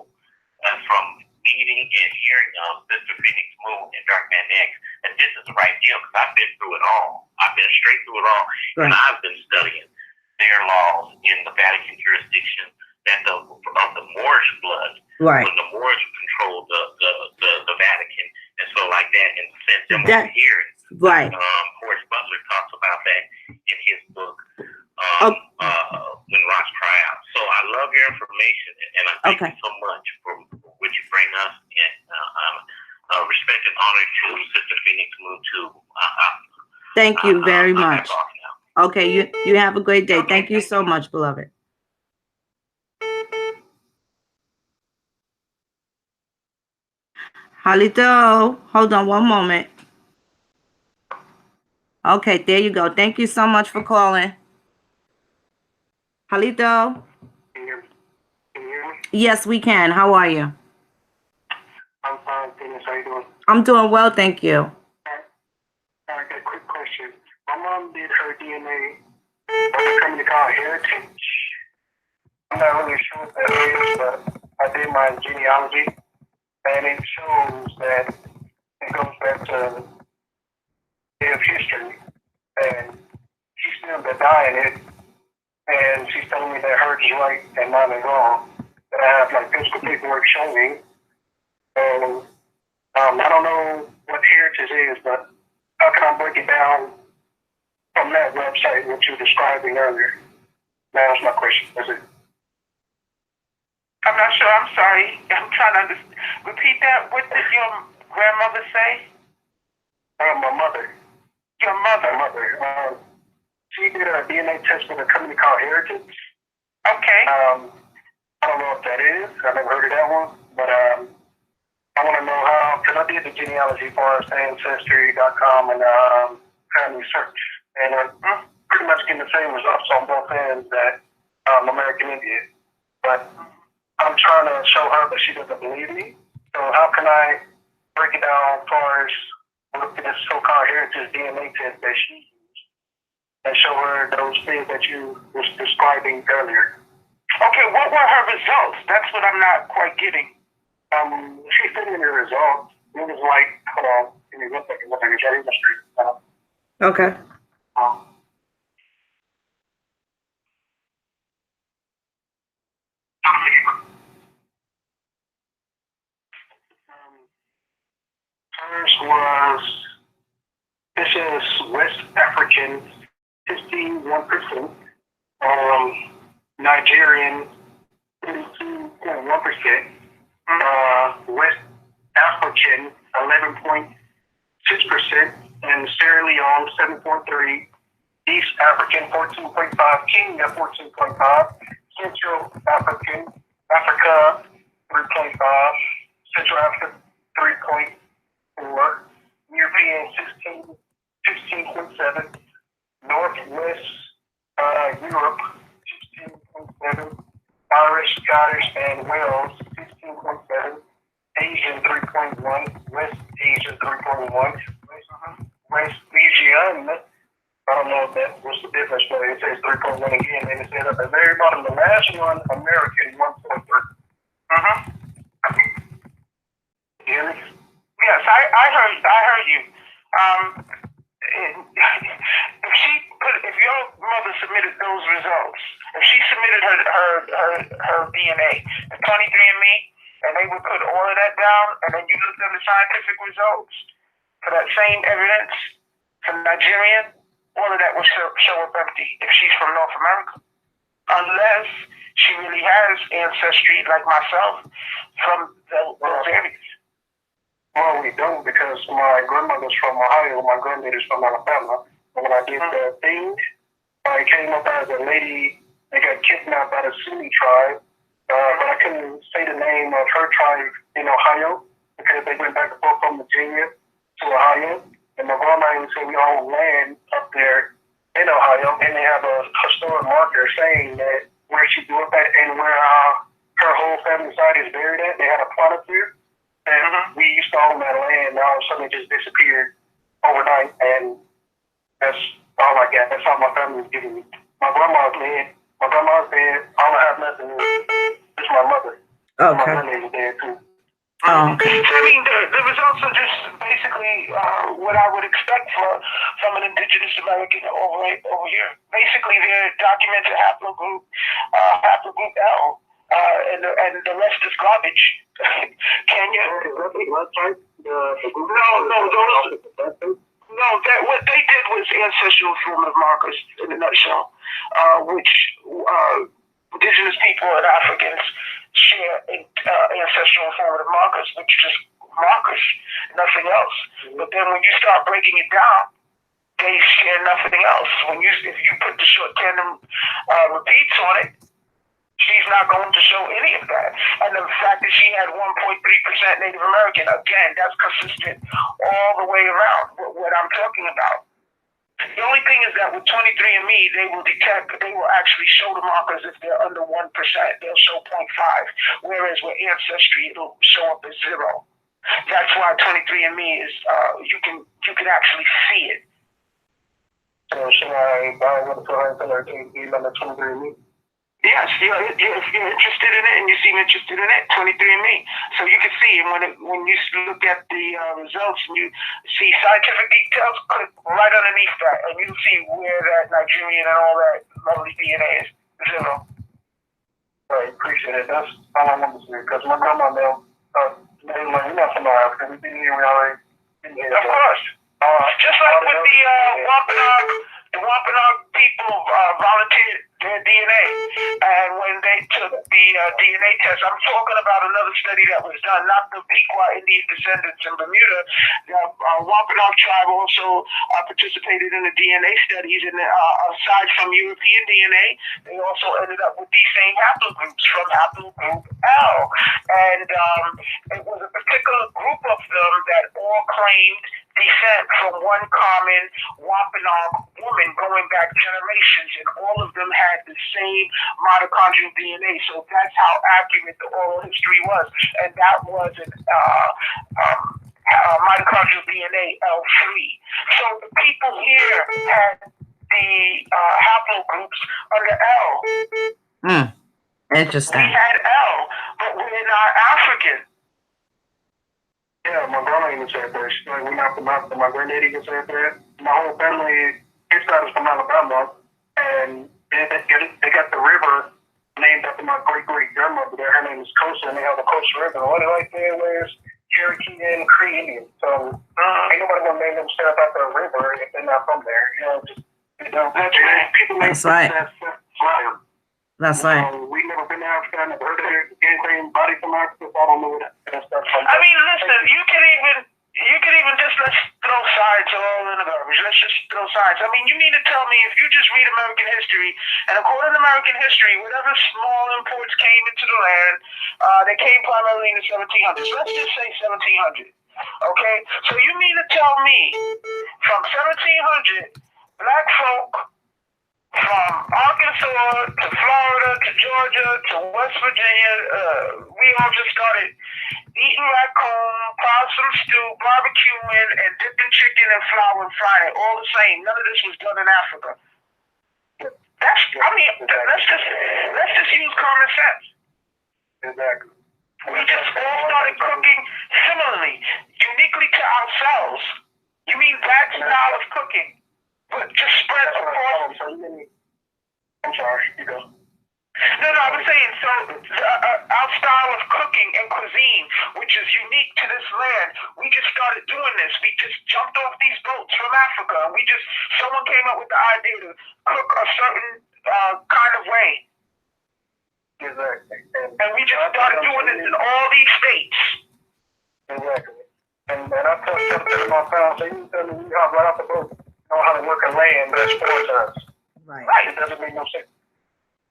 Speaker 3: from meeting and hearing of Sister Phoenix Moon and Dark Man X that this is the right deal, because I've been through it all. I've been straight through it all, and I've been studying. their laws in the Vatican jurisdiction that of the Moorish blood.
Speaker 1: Right.
Speaker 3: When the Moors controlled the Vatican, and so like that, and sent them over here.
Speaker 1: Right.
Speaker 3: Horace Butler talks about that in his book, When Rocks Cry Out. So I love your information, and I thank you so much for what you bring us, and respect and honor to Sister Phoenix Moon too.
Speaker 1: Thank you very much. Okay, you have a great day. Thank you so much, beloved. Halito, hold on one moment. Okay, there you go. Thank you so much for calling. Halito?
Speaker 2: Can you hear me?
Speaker 1: Yes, we can. How are you?
Speaker 2: I'm fine, Dennis. How you doing?
Speaker 1: I'm doing well, thank you.
Speaker 2: I got a quick question. My mom did her DNA on a company called Heritage. I'm not really sure what that is, but I did my genealogy, and it shows that it goes back to day of history, and she's still denying it, and she's telling me that hers is right and mine is wrong. And I have like physical paperwork showing, and I don't know what Heritage is, but how can I break it down from that website, which you were describing earlier? That was my question. That's it.
Speaker 4: I'm not sure. I'm sorry. I'm trying to understand. Repeat that. What did your grandmother say?
Speaker 2: My mother.
Speaker 4: Your mother?
Speaker 2: My mother. She did a DNA test with a company called Heritage.
Speaker 4: Okay.
Speaker 2: I don't know what that is. I never heard of that one. But I want to know how, because I did the genealogy for Ancestry.com and Family Search. And I'm pretty much getting the same results on both ends that American Indian. But I'm trying to show her, but she doesn't believe me. So how can I break it down as far as look at this so-called heritage DNA test that she used and show her those things that you was describing earlier?
Speaker 4: Okay, what were her results? That's what I'm not quite getting.
Speaker 2: She sent me the results. It was like, hold on, give me 1 second. 1 second. Got in the street.
Speaker 1: Okay.
Speaker 2: Hers was, this is West African, 51%, Nigerian, 32.1%, West African, 11.6%, and Sierra Leone, 7.3%, East African, 14.5%, Kenya, 14.5%, Central Africa, 3.5%, Central Africa, 3.4%, European, 16.7%, Northwest Europe, 16.7%, Irish, Scottish, and Wales, 16.7%, Asian, 3.1%, West Asian, 3.1%, West Asian, I don't know if that was the difference, but it says 3.1 again, and it says at the very bottom, the last one, American, 1.3. You hear me?
Speaker 4: Yes, I heard you. If your mother submitted those results, if she submitted her DNA to 23andMe, and they would put all of that down, and then you looked at the scientific results for that same evidence from Nigerian, all of that would show up empty if she's from North America. Unless she really has ancestry, like myself, from those areas.
Speaker 2: Well, we don't, because my grandmother's from Ohio, my granddaddy's from Alabama. And when I did the thing, I came up as a lady that got kidnapped by the Sunni tribe. But I couldn't say the name of her tribe in Ohio because they went back and forth from Virginia to Ohio. And my grandma even said we own land up there in Ohio, and they have a historic marker saying that where she grew up at and where her whole family side is buried at. They had a plot up there, and we used to own that land. Now all of a sudden it just disappeared overnight, and that's all I got. That's all my family was giving me. My grandma's dead. All I have nothing is my mother.
Speaker 1: Okay.
Speaker 2: My granddad is dead too.
Speaker 1: Oh, okay.
Speaker 4: I mean, the results are just basically what I would expect from an indigenous American over here. Basically, they're documented haplogroup L, and the rest is garbage. Kenya. No, what they did was ancestral formative markers in a nutshell, which indigenous people and Africans share ancestral formative markers, which just markers, nothing else. But then when you start breaking it down, they share nothing else. If you put the short tandem repeats on it, she's not going to show any of that. And the fact that she had 1.3% Native American, again, that's consistent all the way around what I'm talking about. The only thing is that with 23andMe, they will actually show the markers if they're under 1%. They'll show 0.5, whereas with Ancestry, it'll show up as 0. That's why 23andMe is, you can actually see it.
Speaker 2: So should I buy one for her or email the 23andMe?
Speaker 4: Yes, if you're interested in it and you seem interested in it, 23andMe. So you can see, and when you look at the results and you see scientific details, click right underneath that, and you'll see where that Nigerian and all that lovely DNA is. 0.
Speaker 2: Right, appreciate it. That's all I wanted to say, because my grandma now, you're not from Africa, we've been here, we already been here.
Speaker 4: Of course. Just like with the Wampanoag people volunteered their DNA, and when they took the DNA test, I'm talking about another study that was done, not the Pequot Indian descendants in Bermuda. The Wampanoag tribe also participated in the DNA studies, and aside from European DNA, they also ended up with these same haplogroups from haplogroup L, and it was a particular group of them that all claimed descent from one common Wampanoag woman going back generations, and all of them had the same mitochondrial DNA. So that's how accurate the oral history was, and that was an mitochondrial DNA L3. So the people here had the haplogroups under L.
Speaker 1: Interesting.
Speaker 4: We had L, but we're not African.
Speaker 2: Yeah, my grandma even said that. She's like, we're not from Africa. My granddaddy even said that. My whole family, his side is from Alabama, and they got the river named after my great-great-grandmother there. Her name is Coast, and they have the Coast River. What right there was Cherokee and Cree Indian. So ain't nobody gonna name themselves after a river if they're not from there. That's right. People make that flyer.
Speaker 1: That's right.
Speaker 2: We never been to Africa, never heard of anything body from Africa, so I don't know what that stuff is.
Speaker 4: I mean, listen, you can even just let's throw science all in the garbage. Let's just throw science. I mean, you mean to tell me if you just read American history, and according to American history, whatever small imports came into the land, they came primarily in the 1700s. Let's just say 1700. Okay? So you mean to tell me from 1700, black folk from Arkansas to Florida to Georgia to West Virginia, we all just started eating raccoon, possum stew, barbecuing, and dipping chicken and flour and frying it all the same. None of this was done in Africa. Let's just use common sense.
Speaker 2: Exactly.
Speaker 4: We just all started cooking similarly, uniquely to ourselves. You mean that style of cooking? But just spread across.
Speaker 2: I'm sorry, you go.
Speaker 4: No, I was saying, so our style of cooking and cuisine, which is unique to this land, we just started doing this. We just jumped off these boats from Africa. Someone came up with the idea to cook a certain kind of way.
Speaker 2: Exactly.
Speaker 4: And we just started doing this in all these states.
Speaker 2: Exactly. And I touched something in my pound, so you tell me we hop right off the boat. Know how to work a land, but it's 4 times.
Speaker 1: Right.
Speaker 2: It doesn't make no sense.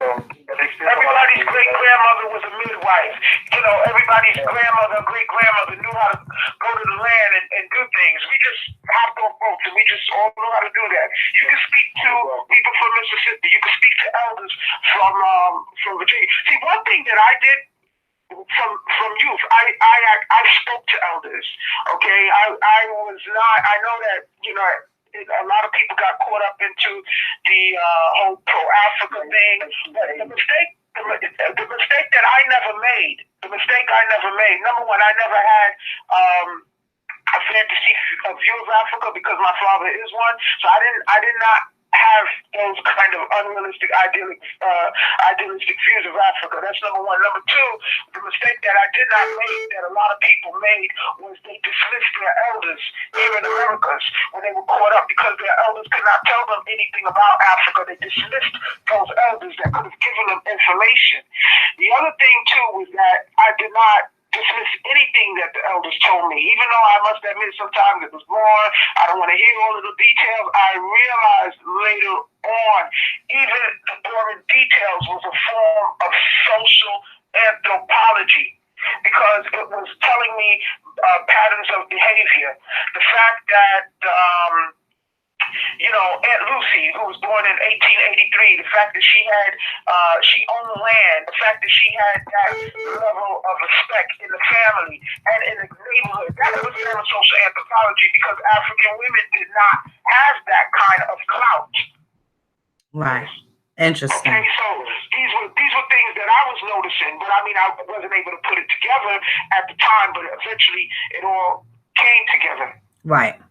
Speaker 2: So,
Speaker 4: everybody's great-grandmother was a midwife. You know, everybody's grandmother, great-grandmother knew how to go to the land and do things. We just hopped off boats and we just all know how to do that. You can speak to people from Mississippi. You can speak to elders from Virginia. See, one thing that I did from youth, I spoke to elders. Okay, I know that, you know, a lot of people got caught up into the whole pro-Africa thing. But the mistake
Speaker 2: the mistake that I never made, number one, I never had a fantasy view of Africa because my father is one. So I did not have those kind of unrealistic, idealistic views of Africa. That's number one. Number two, the mistake that I did not make, that a lot of people made, was they dismissed their elders here in Americas when they were caught up because their elders could not tell them anything about Africa. They dismissed those elders that could have given them information. The other thing too was that I did not dismiss anything that the elders told me, even though I must admit sometimes it was wrong. I don't want to hear all of the details. I realized later on, even the boring details was a form of social anthropology because it was telling me patterns of behavior. The fact that Aunt Lucy, who was born in 1883, the fact that she owned land, the fact that she had that level of respect in the family and in the neighborhood, that was a form of social anthropology because African women did not have that kind of clout.
Speaker 1: Right. Interesting.
Speaker 2: Okay, so these were things that I was noticing, but I mean I wasn't able to put it together at the time, but eventually it all came together.
Speaker 1: Right.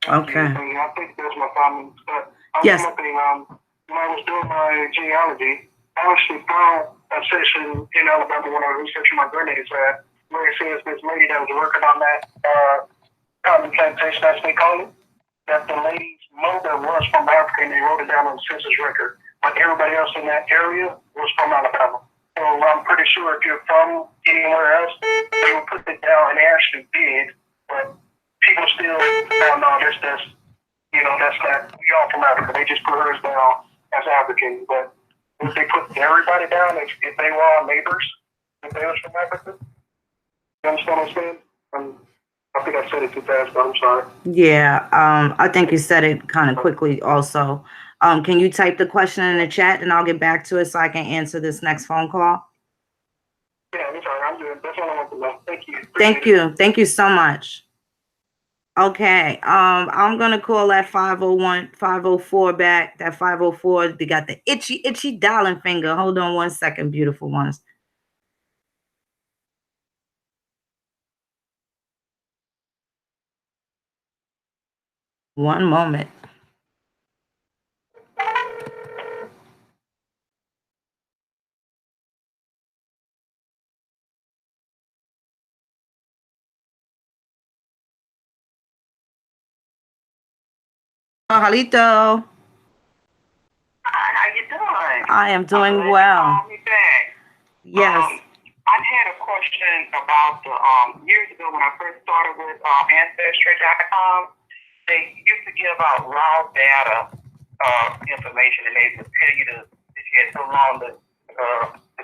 Speaker 1: Okay.
Speaker 4: I think that's my problem. But
Speaker 1: yes.
Speaker 4: When I was doing my genealogy, I actually found a section in Alabama when I was researching my granddad's where it says this lady that was working on that cotton plantation, as they call it, that the lady's mother was from Africa, and they wrote it down on the census record. But everybody else in that area was from Alabama. So I'm pretty sure if you're from anywhere else, they would put it down, and they actually did. But people still, oh no, that's not, we all from Africa. They just put hers down as African. But if they put everybody down, if they were all neighbors, if they was from Africa, you understand what I'm saying? I think I said it too fast, but I'm sorry.
Speaker 1: Yeah, I think you said it kind of quickly also. Can you type the question in the chat and I'll get back to it so I can answer this next phone call?
Speaker 4: Yeah, I'm sorry. I'm good. That's all I want to know. Thank you.
Speaker 1: Thank you so much. Okay, I'm gonna call that 501, 504 back. That 504, they got the itchy dialing finger. Hold on 1 second, beautiful ones. One moment. Jalito.
Speaker 5: Hi, how you doing?
Speaker 1: I am doing well.
Speaker 5: You called me back.
Speaker 1: Yes.
Speaker 5: I had a question about the years ago when I first started with Ancestry.com. They used to give out raw data information, and they would tell you if you had so long to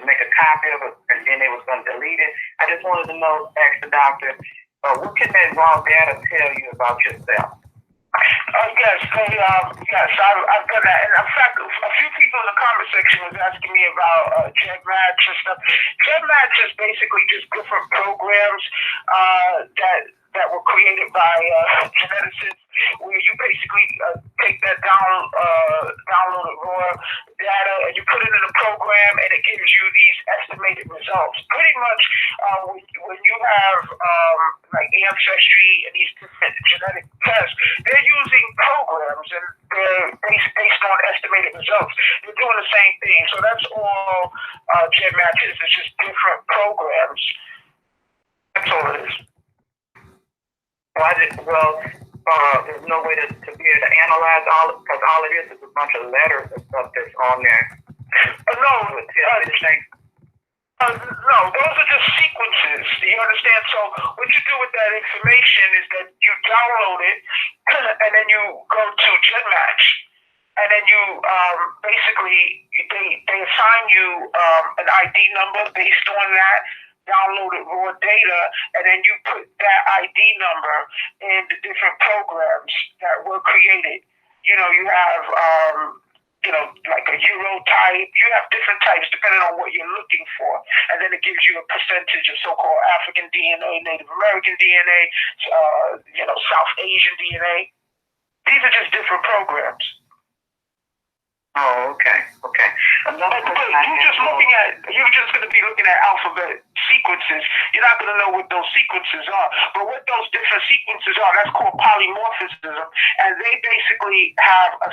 Speaker 5: make a copy of it, and then they was going to delete it. I just wanted to know, ask the doctor, what can that raw data tell you about yourself?
Speaker 2: Yes, I've done that. And in fact, a few people in the comment section was asking me about GenMatch and stuff. GenMatch is basically just different programs that were created by geneticists, where you basically take that downloaded raw data and you put it in a program, and it gives you these estimated results. Pretty much, when you have like Ancestry and these different genetic tests, they're using programs and they're based on estimated results. They're doing the same thing. So that's all GenMatch is. It's just different programs. That's all it is.
Speaker 5: There's no way to be able to analyze all of it, because all it is a bunch of letters and stuff that's on there.
Speaker 2: No, those are just sequences. You understand? So what you do with that information is that you download it, and then you go to GenMatch, and then you basically they assign you an ID number based on that downloaded raw data, and then you put that ID number in the different programs that were created. You have like a Euro type. You have different types depending on what you're looking for, and then it gives you a percentage of so-called African DNA, Native American DNA, South Asian DNA. These are just different programs.
Speaker 5: Oh, okay. Another question
Speaker 2: you're just going to be looking at alphabet sequences. You're not going to know what those sequences are. But what those different sequences are, that's called polymorphism. And they basically have a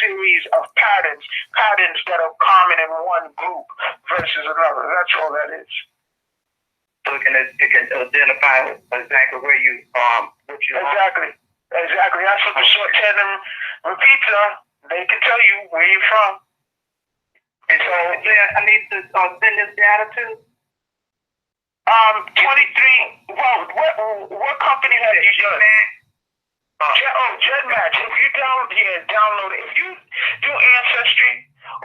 Speaker 2: series of patterns that are common in one group versus another. That's all that is.
Speaker 5: So it can identify exactly where you what you
Speaker 2: Exactly. That's what the short tandem repeats are. They can tell you where you're from.
Speaker 5: And so I need to send this data to
Speaker 2: 23. Well, what company have you done? JetMatch. If you download it. If you do Ancestry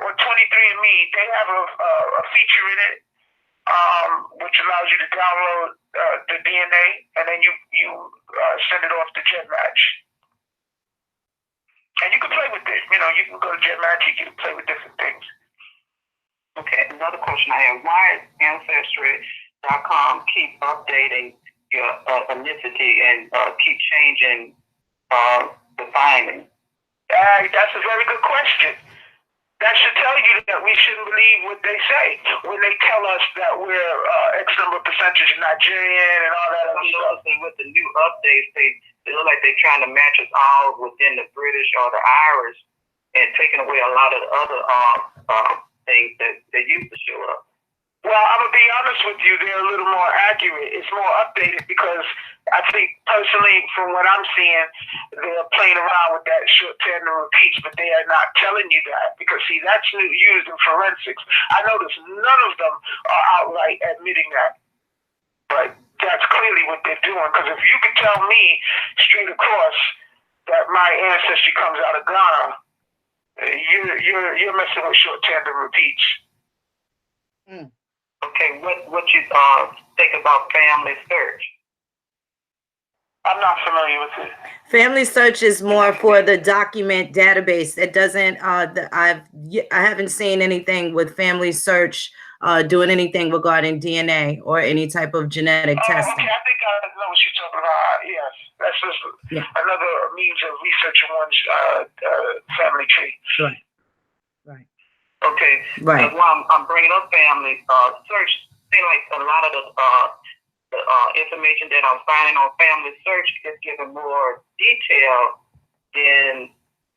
Speaker 2: or 23andMe, they have a feature in it, which allows you to download the DNA, and then you send it off to JetMatch. And you can play with it. You can go to JetMatch, you can play with different things.
Speaker 5: Okay, another question I have. Why is Ancestry.com keep updating your ethnicity and keep changing the findings?
Speaker 2: That's a very good question. That should tell you that we shouldn't believe what they say when they tell us that we're X number percentage Nigerian and all that other stuff.
Speaker 5: With the new updates, they look like they're trying to match us all within the British or the Irish and taking away a lot of the other things that used to show up.
Speaker 2: Well, I'm going to be honest with you, they're a little more accurate. It's more updated because I think personally, from what I'm seeing, they're playing around with that short tandem repeats, but they are not telling you that because, see, that's used in forensics. I notice none of them are outright admitting that. But that's clearly what they're doing because if you could tell me straight across that my ancestry comes out of Ghana, you're messing with short tandem repeats.
Speaker 5: Okay, what you think about family search?
Speaker 2: I'm not familiar with it.
Speaker 1: Family search is more for the document database. It doesn't. I haven't seen anything with family search doing anything regarding DNA or any type of genetic testing.
Speaker 2: Okay, I think I know what you're talking about. Yes, that's just another means of researching one's family tree.
Speaker 1: Right.
Speaker 5: Okay.
Speaker 1: Right.
Speaker 5: While I'm bringing up family search, seems like a lot of the information that I'm finding on family search is giving more detail than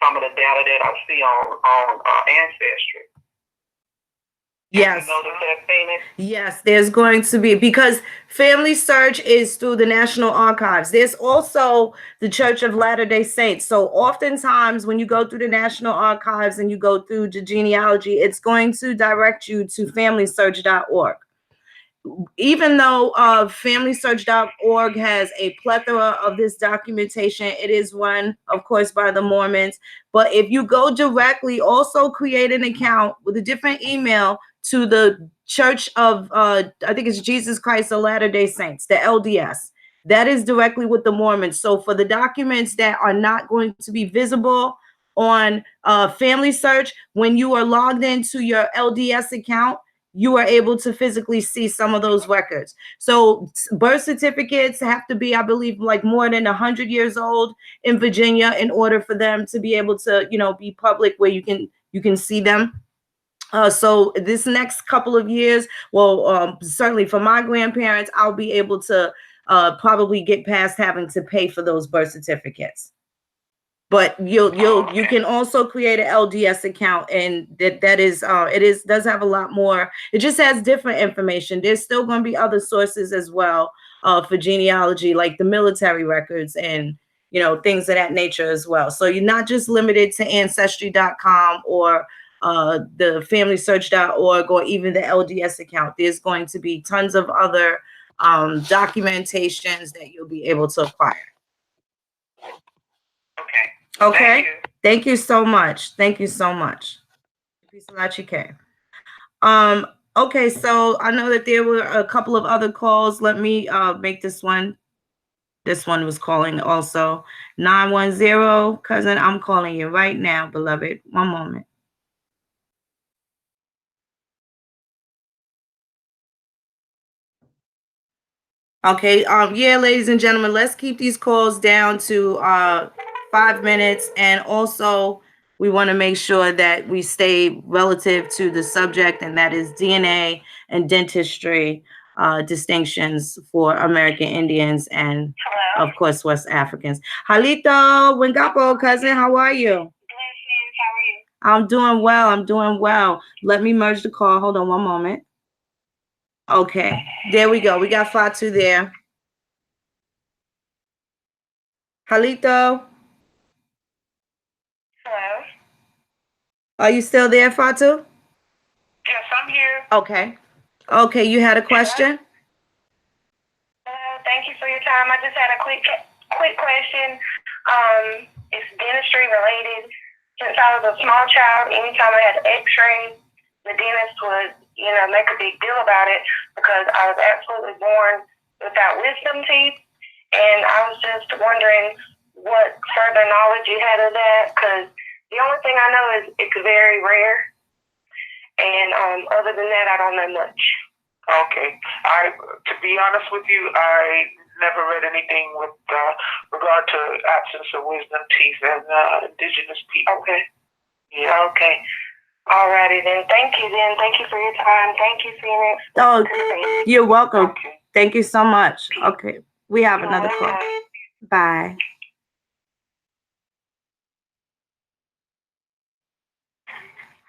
Speaker 5: some of the data that I see on Ancestry.
Speaker 1: Yes.
Speaker 5: You notice that, Phoenix?
Speaker 1: Yes, there's going to be, because family search is through the National Archives. There's also the Church of Latter-day Saints. So oftentimes when you go through the National Archives and you go through the genealogy, it's going to direct you to familysearch.org. Even though familysearch.org has a plethora of this documentation, it is run, of course, by the Mormons. But if you go directly, also create an account with a different email to the Church of, I think it's Jesus Christ of Latter-day Saints, the LDS. That is directly with the Mormons. So for the documents that are not going to be visible on Family Search, when you are logged into your LDS account, you are able to physically see some of those records. So birth certificates have to be, I believe, like more than 100 years old in Virginia in order for them to be able to, be public where you can see them. So this next couple of years, well, certainly for my grandparents, I'll be able to probably get past having to pay for those birth certificates. But you can also create an LDS account, and that is does have a lot more. It just has different information. There's still going to be other sources as well for genealogy, like the military records and things of that nature as well. So you're not just limited to Ancestry.com or the familysearch.org or even the LDS account. There's going to be tons of other documentations that you'll be able to acquire. Okay. Thank you so much. Thank you so much. Peace a lot, okay, so I know that there were a couple of other calls. Let me make this one. This one was calling also. 910, cousin, I'm calling you right now, beloved. One moment. Okay, yeah, ladies and gentlemen, let's keep these calls down to 5 minutes. And also, we want to make sure that we stay relative to the subject, and that is DNA and dentistry distinctions for American Indians and,
Speaker 2: Hello.
Speaker 1: of course, West Africans. Halito Wengapo, cousin, how are you?
Speaker 2: Blessings. How are you?
Speaker 1: I'm doing well. I'm doing well. Let me merge the call. Hold on one moment. Okay, there we go. We got Fatou there. Halito,
Speaker 2: Hello.
Speaker 1: are you still there, Fatou?
Speaker 2: Yes, I'm here.
Speaker 1: Okay. Okay, you had a question?
Speaker 2: Thank you for your time. I just had a quick question. It's dentistry related. Since I was a small child, anytime I had X-ray, the dentist would, make a big deal about it because I was absolutely born without wisdom teeth, and I was just wondering what further knowledge you had of that, because the only thing I know is it's very rare, and other than that, I don't know much. Okay. To be honest with you, I never read anything with regard to absence of wisdom teeth and indigenous people. Okay. Yeah. Okay. Alrighty then. Thank you then. Thank you for your time. Thank you, Phoenix.
Speaker 1: Oh, you're welcome. Okay. Thank you so much. Okay. We have another call. Bye.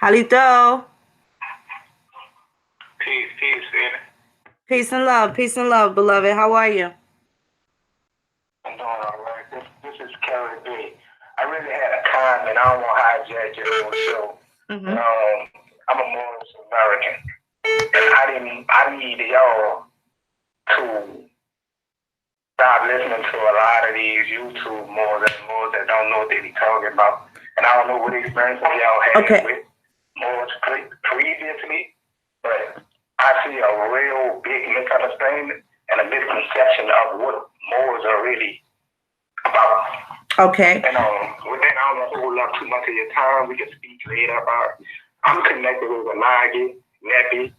Speaker 1: Halito.
Speaker 4: Peace, Phoenix.
Speaker 1: Peace and love, beloved. How are you?
Speaker 4: I'm doing all right. This is Kelly B. I really had a comment. I don't want to hijack your whole show.
Speaker 1: Mm-hmm.
Speaker 4: I'm a Morris American, and I need y'all to stop listening to a lot of these YouTube Moors that don't know what they be talking about. And I don't know what experience y'all had with Moors previously, but I see a real big misunderstanding and a misconception of what Moors are really about.
Speaker 1: Okay.
Speaker 4: And with that, I don't want to hold up too much of your time. We can speak later about it. I'm connected with Anagi, Neppy,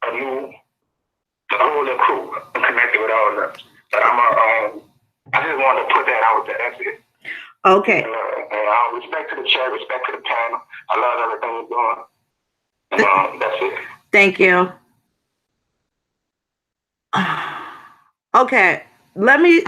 Speaker 4: Anu, the whole crew. I'm connected with all of them. But I just wanted to put that out there. That's it.
Speaker 1: Okay.
Speaker 4: And respect to the chat, respect to the panel. I love everything you're doing. And that's it.
Speaker 1: Thank you. Okay. Let me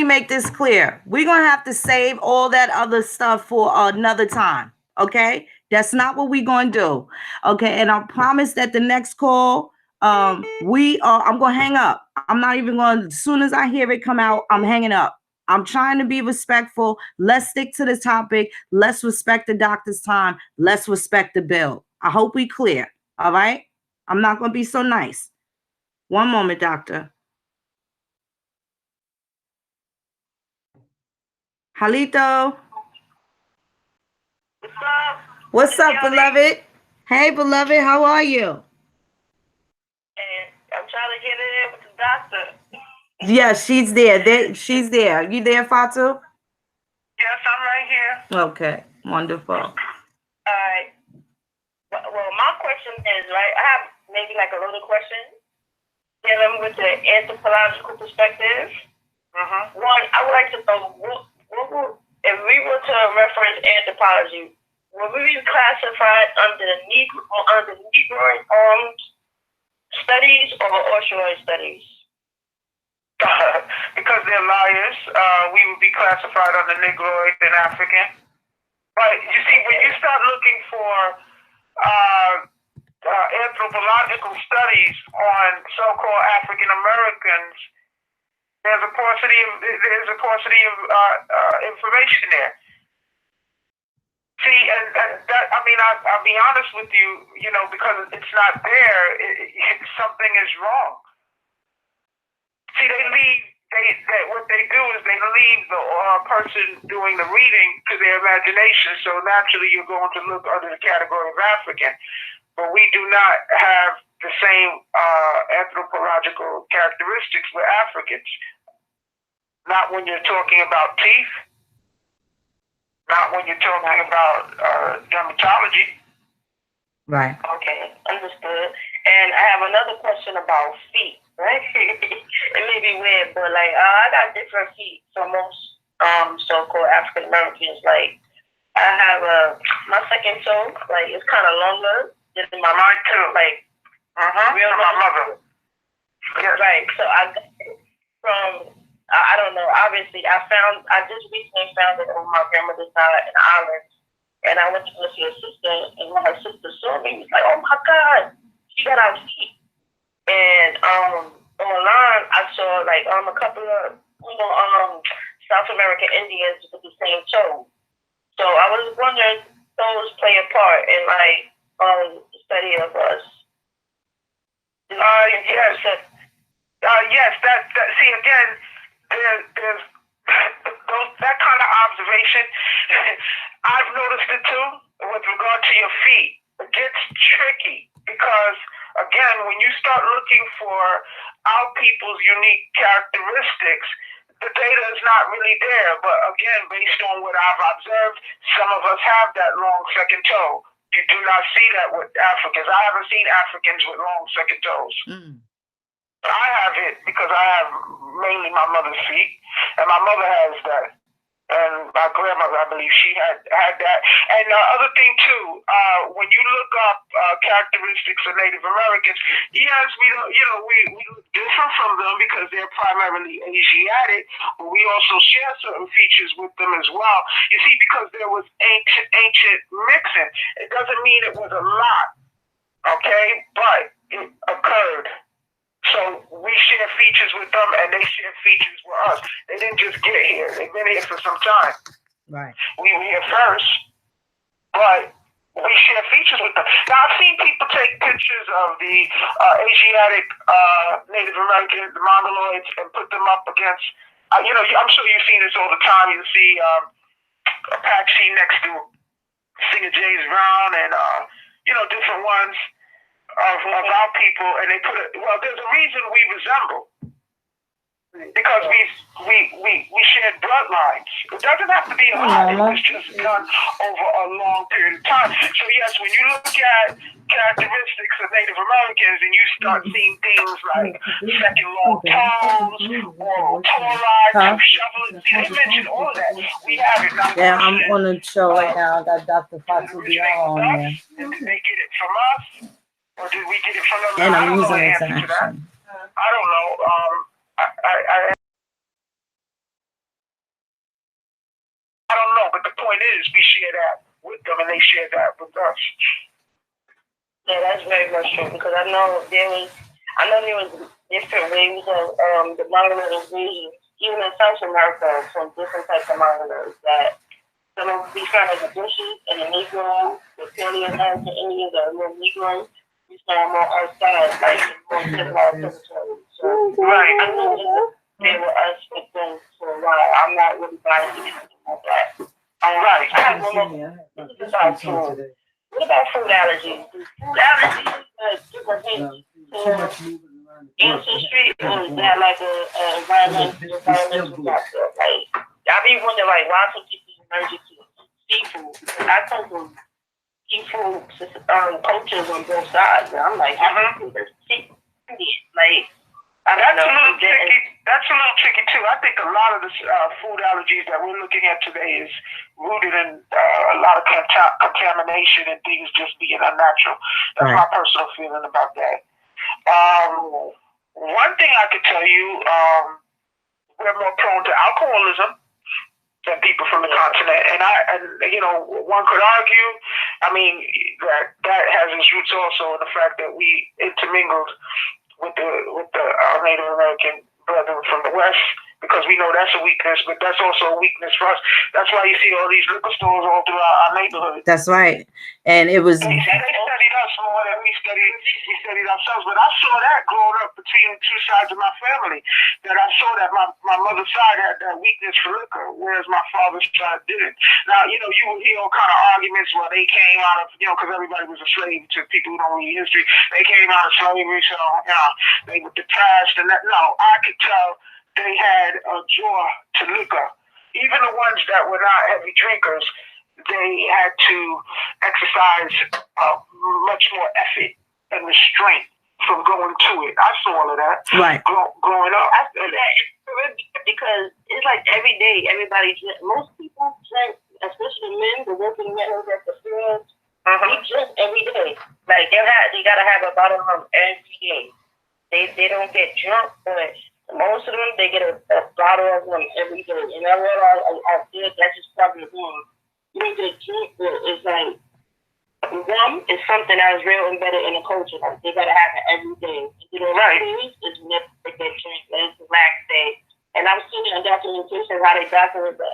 Speaker 1: make this clear. We're gonna have to save all that other stuff for another time. Okay, that's not what we're gonna do. Okay, and I promise that the next call, I'm gonna hang up. I'm not even gonna. As soon as I hear it come out, I'm hanging up. I'm trying to be respectful. Let's stick to the topic. Let's respect the doctor's time. Let's respect the bill. I hope we clear. All right. I'm not gonna be so nice. One moment, doctor. Halito.
Speaker 2: What's up?
Speaker 1: What's up, beloved? Hey, beloved, how are you?
Speaker 2: And I'm trying to get in with the doctor.
Speaker 1: Yeah, she's there. She's there. You there, Fatou?
Speaker 2: Yes, I'm right here.
Speaker 1: Okay, wonderful.
Speaker 2: All right. Well, my question is, right, I have maybe like a little question dealing with the anthropological perspective. Mm-hmm. One, I would like to know, if we were to reference anthropology, would we be classified under Negroid studies or Australoid studies?
Speaker 4: Because they're liars, we would be classified under Negroid and African. But you see, when you start looking for anthropological studies on so-called African Americans, there's a paucity of information there. See, and that, I mean, I'll be honest with you, because it's not there, something is wrong. See, what they do is they leave the person doing the reading to their imagination, so naturally you're going to look under the category of African. But we do not have the same anthropological characteristics with Africans. Not when you're talking about teeth, not when you're talking about dermatology.
Speaker 1: Right.
Speaker 2: Okay, understood. And I have another question about feet, right? It may be weird, but I got different feet from most so-called African Americans. Like,
Speaker 5: I have my second toe, like it's kind of longer than my mine too. Like real my mother. Yes. Right. So I got it from I don't know. Obviously, I just recently found it on my grandmother's side in Ireland, and I went to go see her sister, and when her sister saw me, was like, "Oh my God, she got our feet." And online, I saw like a couple of South American Indians with the same toe. So I was wondering, those play a part in like the study of us. Yes. Yes. That see again. There's that kind of observation. I've noticed it too with regard to your feet. It gets tricky because again, when you start looking for our people's unique characteristics, the data is not really there. But again, based on what I've observed, some of us have that long second toe. You do not see that with Africans. I haven't seen Africans with long second toes. I have it because I have mainly my mother's feet, and my mother has that. And my grandmother, I believe, she had that. And the other thing too, when you look up characteristics of Native Americans, yes, we look different from them because they're primarily Asiatic, but we also share certain features with them as well. You see, because there was ancient mixing, it doesn't mean it was a lot, okay? But it occurred. So we share features with them, and they share features with us. They didn't just get here; they've been here for some time. Right. We were here first, but we share features with them. Now I've seen people take pictures of the Asiatic Native Americans, the Mongoloids, and put them up against. I'm sure you've seen this all the time. You see Apache next to Singer James Brown, and different ones. Of our people, and they put it. Well, there's a reason we resemble because we shared bloodlines. It doesn't have to be a lot. It was just done over a long period of time. So yes, when you look at characteristics of Native Americans and you start seeing things like second long toes or tall lines, shoveling, see, they mentioned all of that. We have it now.
Speaker 1: Yeah, I'm on the show right now. I got Dr. Fatou Diarra on there.
Speaker 5: Did they get it from us? Or did we get it from them?
Speaker 1: And I'm using it to action.
Speaker 5: I don't know. I don't know, but the point is, we share that with them, and they share that with us. Yeah, that's very much true because I know there was different ways of the Mongoloid invasion, even in South America, some different types of Mongoloids that some of we found in the bushes and the Negro, the Paleo-American Indians, or little Negroes. We found more outside, like more civilized territory. So, right. I know they were us with them for a while. I'm not really buying anything like that. Right. I have one more. This is about food. What about food allergies? Food allergies different things to ancestry, or is that like a environmental factor? Like, I be wondering, like, why some people allergic to seafood? I come from seafood cultures on both sides, and I'm like, like, that's a little tricky. That's a little tricky too. I think a lot of the food allergies that we're looking at today is rooted in a lot of contamination and things just being unnatural. That's my personal feeling about that. One thing I could tell you, we're more prone to alcoholism than people from the continent, and one could argue, I mean, that has its roots also in the fact that we intermingled with our Native American brethren from the West, because we know that's a weakness, but that's also a weakness for us. That's why you see all these liquor stores all throughout our neighborhood.
Speaker 1: That's right. And it was...
Speaker 5: They studied us more than we studied ourselves, but I saw that growing up between two sides of my family, that I saw that my mother's side had that weakness for liquor, whereas my father's side didn't. Now, you will hear all kind of arguments where they came out of, because everybody was a slave to people who don't read history. They came out of slavery, so, they were depressed and that. No, I could tell they had a draw to liquor. Even the ones that were not heavy drinkers, they had to exercise much more effort and restraint from going to it. I saw all of that growing up. I feel that because it's like every day, everybody drink. Most people drink, especially the men, the working men over at the field, they drink every day. Like they gotta have a bottle of rum every day. They don't get drunk, but most of them they get a bottle of rum every day. And I realize I feel that's just probably wrong. You don't get drunk, but it's like rum is something that is real embedded in the culture. Like they gotta have it every day. You know, it's never they get drink. It's the last day. And I'm seeing in documentation how they document the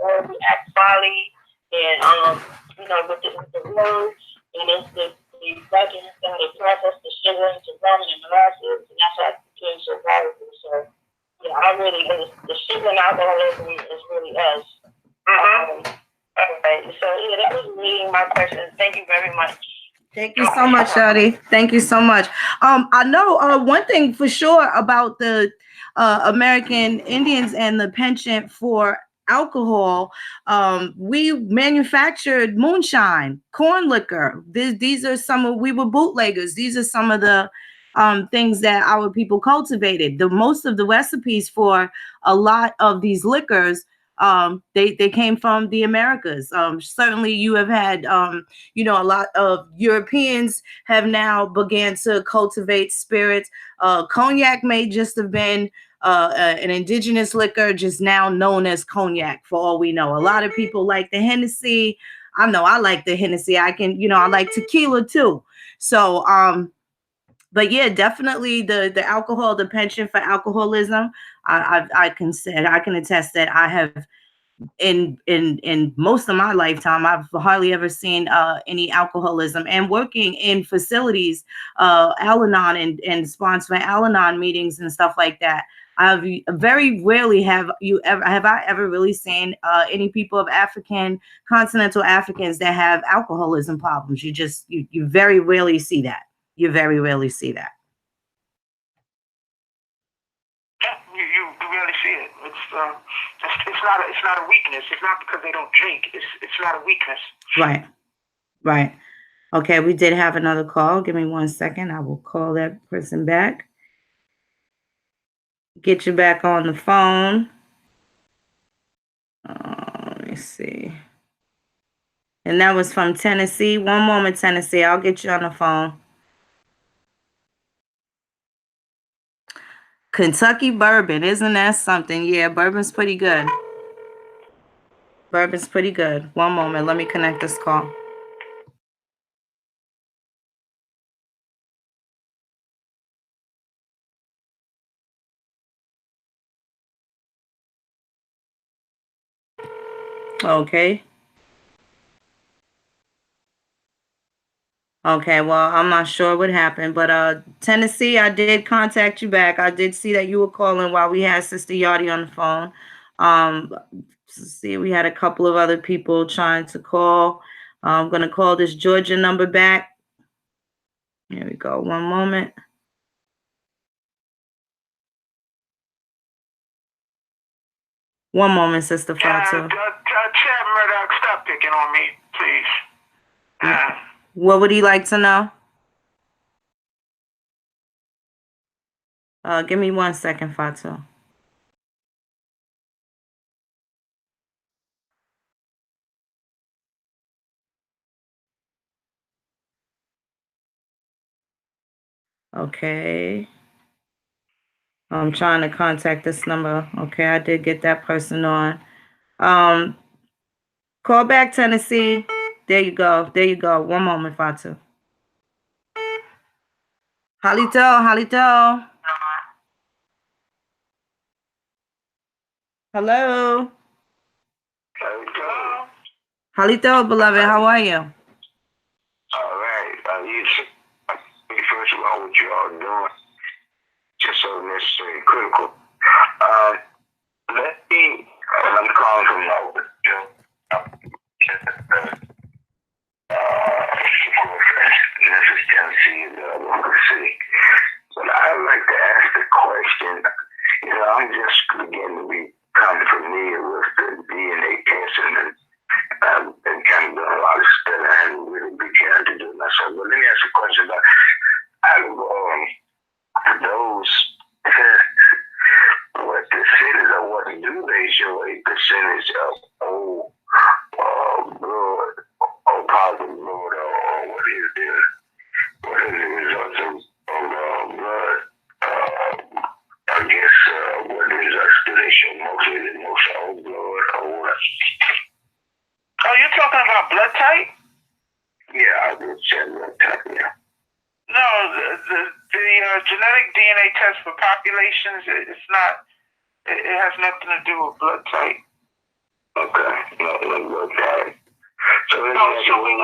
Speaker 5: early act folly and you know with the words and it's the documents how they process the sugar into rum and molasses and that's why it became so powerful. So yeah, I really the sugar and alcoholism is really us. Okay, so yeah, that was really my question. Thank you very much.
Speaker 1: Thank you so much, Shawty. Thank you so much. I know one thing for sure about the American Indians and the penchant for alcohol. We manufactured moonshine, corn liquor. These are we were bootleggers. These are some of the things that our people cultivated. Most of the recipes for a lot of these liquors they came from the Americas. Certainly you have had, you know, a lot of Europeans have now began to cultivate spirits. Cognac may just have been an indigenous liquor, just now known as cognac for all we know. A lot of people like the Hennessy. I know I like the Hennessy. I like tequila too. So, but yeah, definitely the alcohol, the penchant for alcoholism. I can attest that I have in most of my lifetime, I've hardly ever seen any alcoholism. And working in facilities, Al-Anon and sponsoring Al-Anon meetings and stuff like that, I've very rarely have I ever really seen any people of continental Africans that have alcoholism problems. You very rarely see that. You very rarely see that.
Speaker 4: You really see it. It's not a weakness. It's not because they don't drink. It's not a weakness.
Speaker 1: Right. Okay, we did have another call. Give me 1 second. I will call that person back. Get you back on the phone. Let me see. And that was from Tennessee. One moment, Tennessee. I'll get you on the phone. Kentucky bourbon, isn't that something? Yeah, bourbon's pretty good. Bourbon's pretty good. One moment, let me connect this call. Okay. Okay, well, I'm not sure what happened, but Tennessee, I did contact you back. I did see that you were calling while we had Sister Yardie on the phone. See, we had a couple of other people trying to call. I'm going to call this Georgia number back. Here we go. One moment. One moment, Sister Fatou.
Speaker 4: Chad Murdoch, stop picking on me, please.
Speaker 1: What would he like to know? Give me 1 second, Fatou. Okay. I'm trying to contact this number. Okay, I did get that person on. Call back, Tennessee. There you go. There you go. One moment, Fatou. Halito. Hello. Halito, beloved, how are you?
Speaker 6: All right. First of all, what you all doing, just so necessary, critical. I'm calling from Memphis, Tennessee, City. But I'd like to ask the question. You know, I'm just beginning to become familiar with the DNA testing, and I've been kind of doing a lot of study. I haven't really begun to do myself. But let me ask a question about out of those tests, what percentage or what do they show a percentage of old
Speaker 4: Oh, you're talking about blood type?
Speaker 6: Yeah, I did say blood type, yeah.
Speaker 4: No, the genetic DNA test for populations, it's not, it has nothing to do with blood type.
Speaker 6: Okay, no blood type. So
Speaker 4: No, it's showing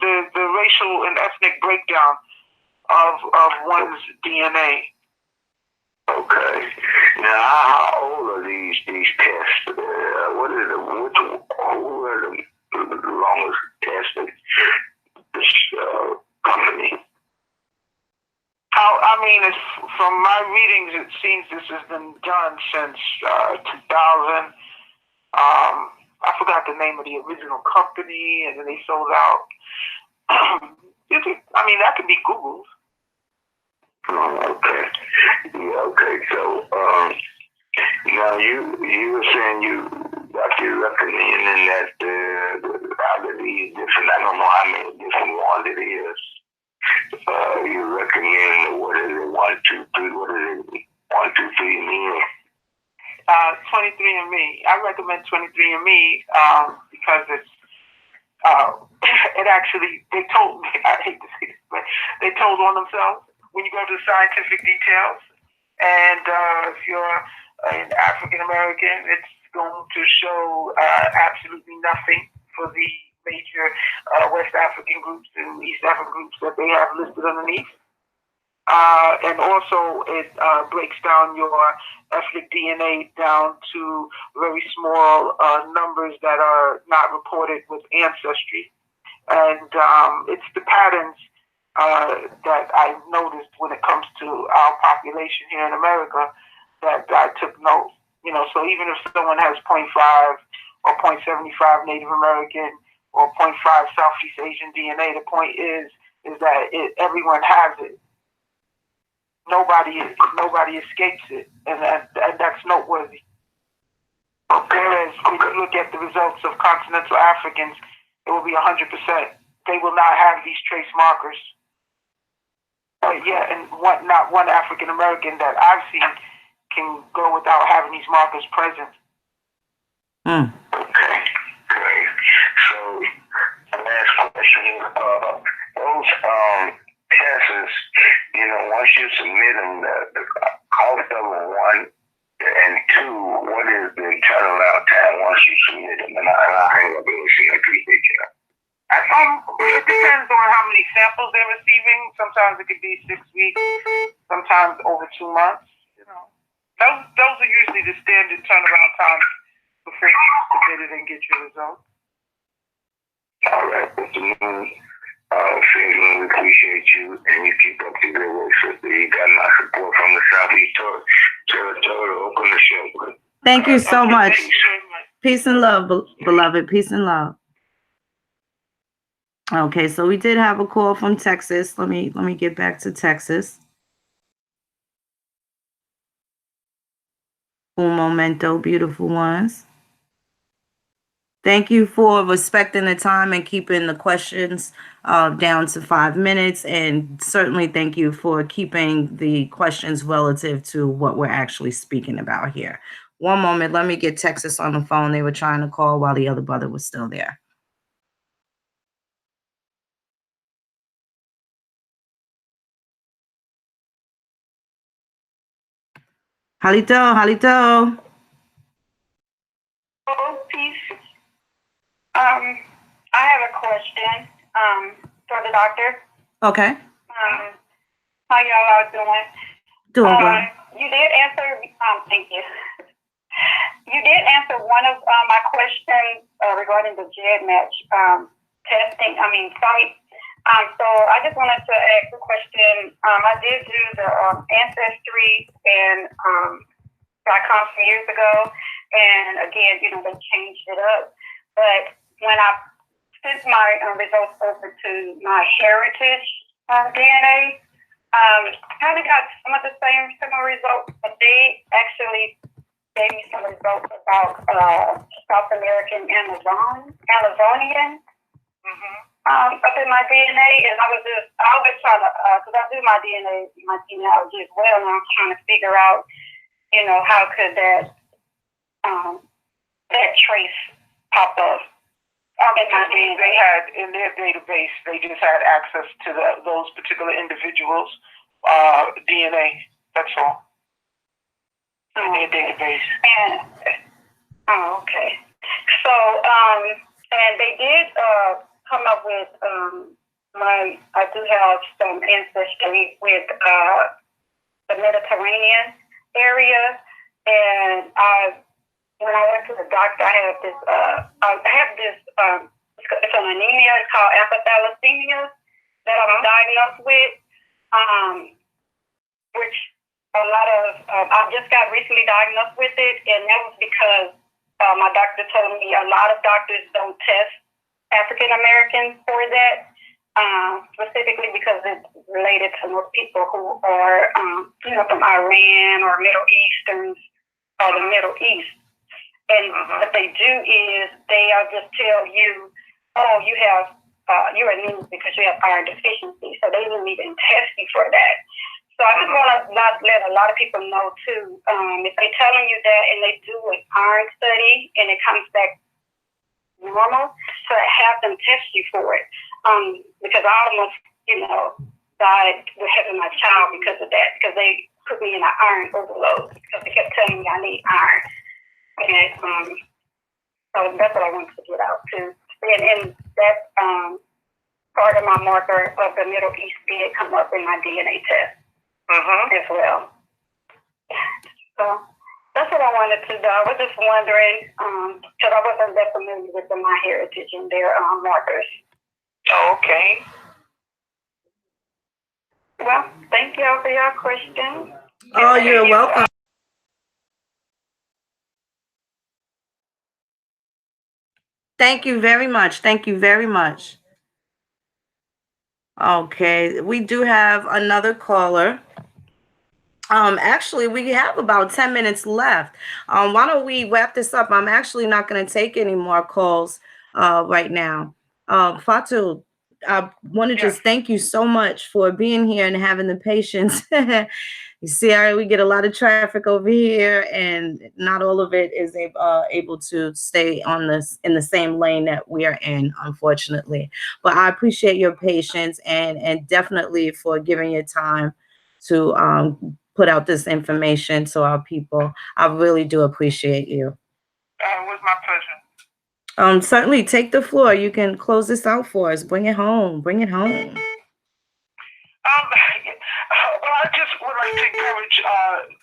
Speaker 4: the racial and ethnic breakdown of one's DNA.
Speaker 6: Okay. Now, how old are these tests? What is who are the longest tested this company?
Speaker 4: I mean, from my readings, it seems this has been done since 2000. I forgot the name of the original company, and then they sold out. I mean, that could be Googled.
Speaker 6: Oh, okay. Yeah, okay. So, now you were saying Dr. recommending that out of these different, I don't know how many different ones it is. You recommend what is it? 1, 2, 3. What is it? 1, 2, 3 meal?
Speaker 4: 23andMe. I recommend 23andMe because it's it actually, they told me, I hate to say this, but they told on themselves when you go to the scientific details. And if you're an African American, it's going to show absolutely nothing for the major West African groups and East African groups that they have listed underneath. And also it breaks down your ethnic DNA down to very small numbers that are not reported with Ancestry. And it's the patterns that I noticed when it comes to our population here in America that I took note. You know, so even if someone has 0.5 or 0.75 Native American or 0.5 Southeast Asian DNA, the point is that everyone has it. Nobody escapes it, and that's noteworthy. Whereas when you look at the results of continental Africans, it will be 100%. They will not have these trace markers. And not one African American that I've seen can go without having these markers present.
Speaker 6: Okay, great. So, the last question is, those tests, once you submit them, the cost of them, 1, and 2, what is the turnaround time once you submit them? And I'll hang up and see. I appreciate you.
Speaker 4: It depends on how many samples they're receiving. Sometimes it could be 6 weeks, sometimes over 2 months. Those are usually the standard turnaround times before you submit it and get your results.
Speaker 6: All right, Mr. Moon. We appreciate you, and you keep up the good work, sister. You got my support from the Southeast Territory to open the show.
Speaker 1: Thank you so much.
Speaker 4: Thank you very much.
Speaker 1: Peace and love, beloved. Peace and love. Okay, so we did have a call from Texas. Let me get back to Texas. Un momento, beautiful ones. Thank you for respecting the time and keeping the questions down to 5 minutes. And certainly thank you for keeping the questions relative to what we're actually speaking about here. One moment, let me get Texas on the phone. They were trying to call while the other brother was still there. Halito.
Speaker 7: Oh, peace. I have a question for the doctor.
Speaker 1: Okay.
Speaker 7: How y'all are doing?
Speaker 1: Doing well.
Speaker 7: You did answer. Thank you. You did answer one of my questions regarding the GEDmatch testing. Site. So I just wanted to ask a question. I did do the Ancestry and .com some years ago, and again, they changed it up. But when I sent my results over to my heritage DNA, kind of got some of the similar results, but they actually gave me some results about South American Amazonian. Up in my DNA, and I always trying to, because I do my genealogy as well, and I'm trying to figure out, how could that that trace pop up.
Speaker 4: They had in their database, they just had access to those particular individuals' DNA. That's all. In their database.
Speaker 7: Okay. So, and they did come up with I do have some ancestry with the Mediterranean area, and when I went to the doctor, I have this it's an anemia. It's called alpha-thalassemia that I was diagnosed with, which a lot of I just got recently diagnosed with it, and that was because my doctor told me a lot of doctors don't test African Americans for that, specifically because it's related to most people who are from Iran or Middle Easterns or the Middle East. And what they do is they'll just tell you, oh, you're anemic because you have iron deficiency. So they don't even test you for that. So I just want to let a lot of people know too, if they're telling you that and they do an iron study and it comes back normal, so have them test you for it. Because I almost, died with having my child because of that, because they put me in an iron overload because they kept telling me I need iron. And so that's what I wanted to get out too. And that part of my marker of the Middle East did come up in my DNA test as well. So that's what I wanted to do. I was just wondering, because I wasn't that familiar with my heritage and their markers.
Speaker 4: Oh, okay.
Speaker 7: Well, thank you all for your questions.
Speaker 1: Oh, you're welcome. Thank you very much. Thank you very much. Okay, we do have another caller. Actually, we have about 10 minutes left. Why don't we wrap this up? I'm actually not going to take any more calls right now. Fatou, I want to just thank you so much for being here and having the patience. You see, we get a lot of traffic over here, and not all of it is able to stay in the same lane that we are in, unfortunately. But I appreciate your patience and definitely for giving your time to put out this information to our people. I really do appreciate you.
Speaker 4: It was my pleasure.
Speaker 1: Certainly, take the floor. You can close this out for us. Bring it home. Bring it home.
Speaker 4: Well, I just would like to encourage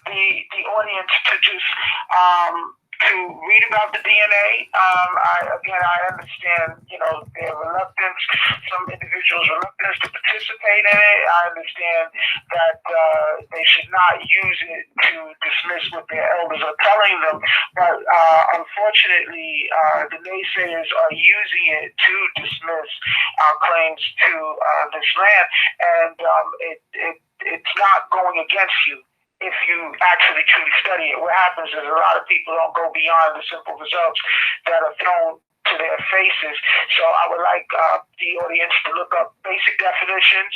Speaker 4: the audience to just to read about the DNA. I understand, their reluctance, some individuals' reluctance to participate in it. I understand that they should not use it to dismiss what their elders are telling them. But unfortunately, the naysayers are using it to dismiss our claims to this land, and it's not going against you. If you actually truly study it, what happens is a lot of people don't go beyond the simple results that are thrown to their faces. So I would like the audience to look up basic definitions,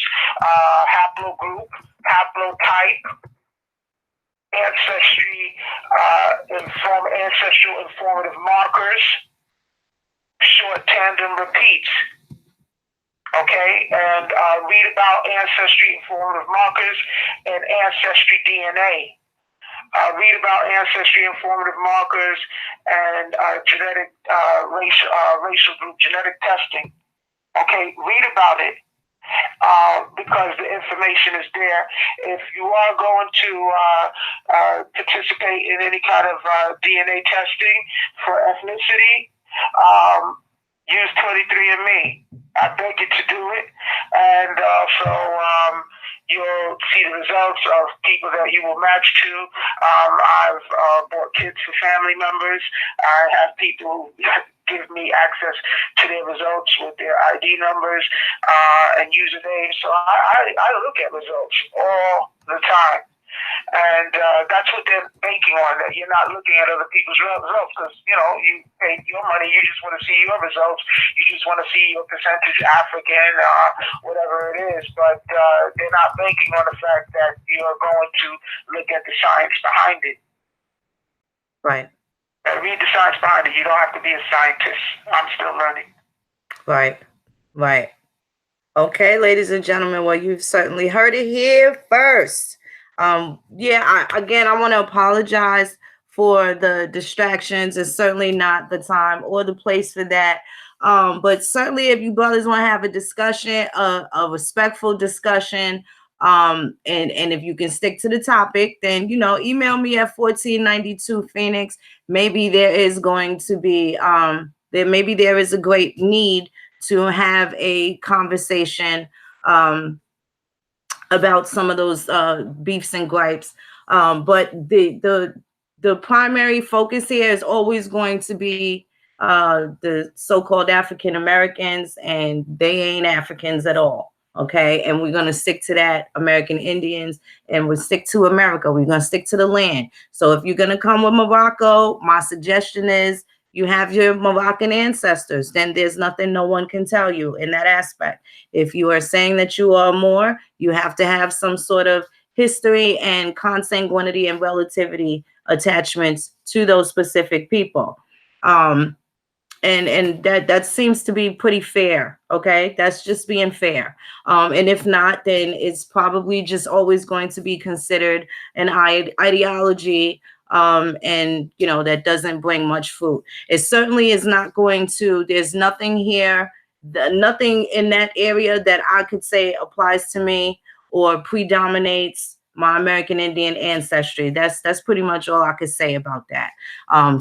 Speaker 4: haplogroup, haplotype, ancestral informative markers, short tandem repeats. Okay, and read about ancestry informative markers and ancestry DNA. Read about ancestry informative markers and genetic racial group genetic testing. Okay, read about it because the information is there. If you are going to participate in any kind of DNA testing for ethnicity, use 23andMe. I beg you to do it, and also you'll see the results of people that you will match to. I've bought kits for family members. I have people give me access to their results with their ID numbers and usernames. So I look at results all the time. And that's what they're banking on, that you're not looking at other people's results because, you pay your money, you just want to see your results. You just want to see your percentage African, whatever it is. But they're not banking on the fact that you're going to look at the science behind it.
Speaker 1: Right.
Speaker 2: Read the science behind it. You don't have to be a scientist. I'm still learning.
Speaker 1: Right, right. Okay, ladies and gentlemen, well, you've certainly heard it here first. Yeah, I want to apologize for the distractions. It's certainly not the time or the place for that. But certainly, if you brothers want to have a discussion, a respectful discussion, and if you can stick to the topic, then email me at 1492 Phoenix. Maybe there is going to be maybe there is a great need to have a conversation about some of those beefs and gripes. But the primary focus here is always going to be the so-called African Americans, and they ain't Africans at all. Okay, and we're going to stick to that, American Indians, and we'll stick to America. We're going to stick to the land. So if you're going to come with Morocco, my suggestion is you have your Moroccan ancestors. Then there's nothing no one can tell you in that aspect. If you are saying that you are more, you have to have some sort of history and consanguinity and relativity attachments to those specific people. And that seems to be pretty fair. Okay, that's just being fair. And if not, then it's probably just always going to be considered an ideology, and that doesn't bring much fruit. It certainly is not going to. There's nothing here, nothing in that area that I could say applies to me or predominates my American Indian ancestry. That's pretty much all I could say about that.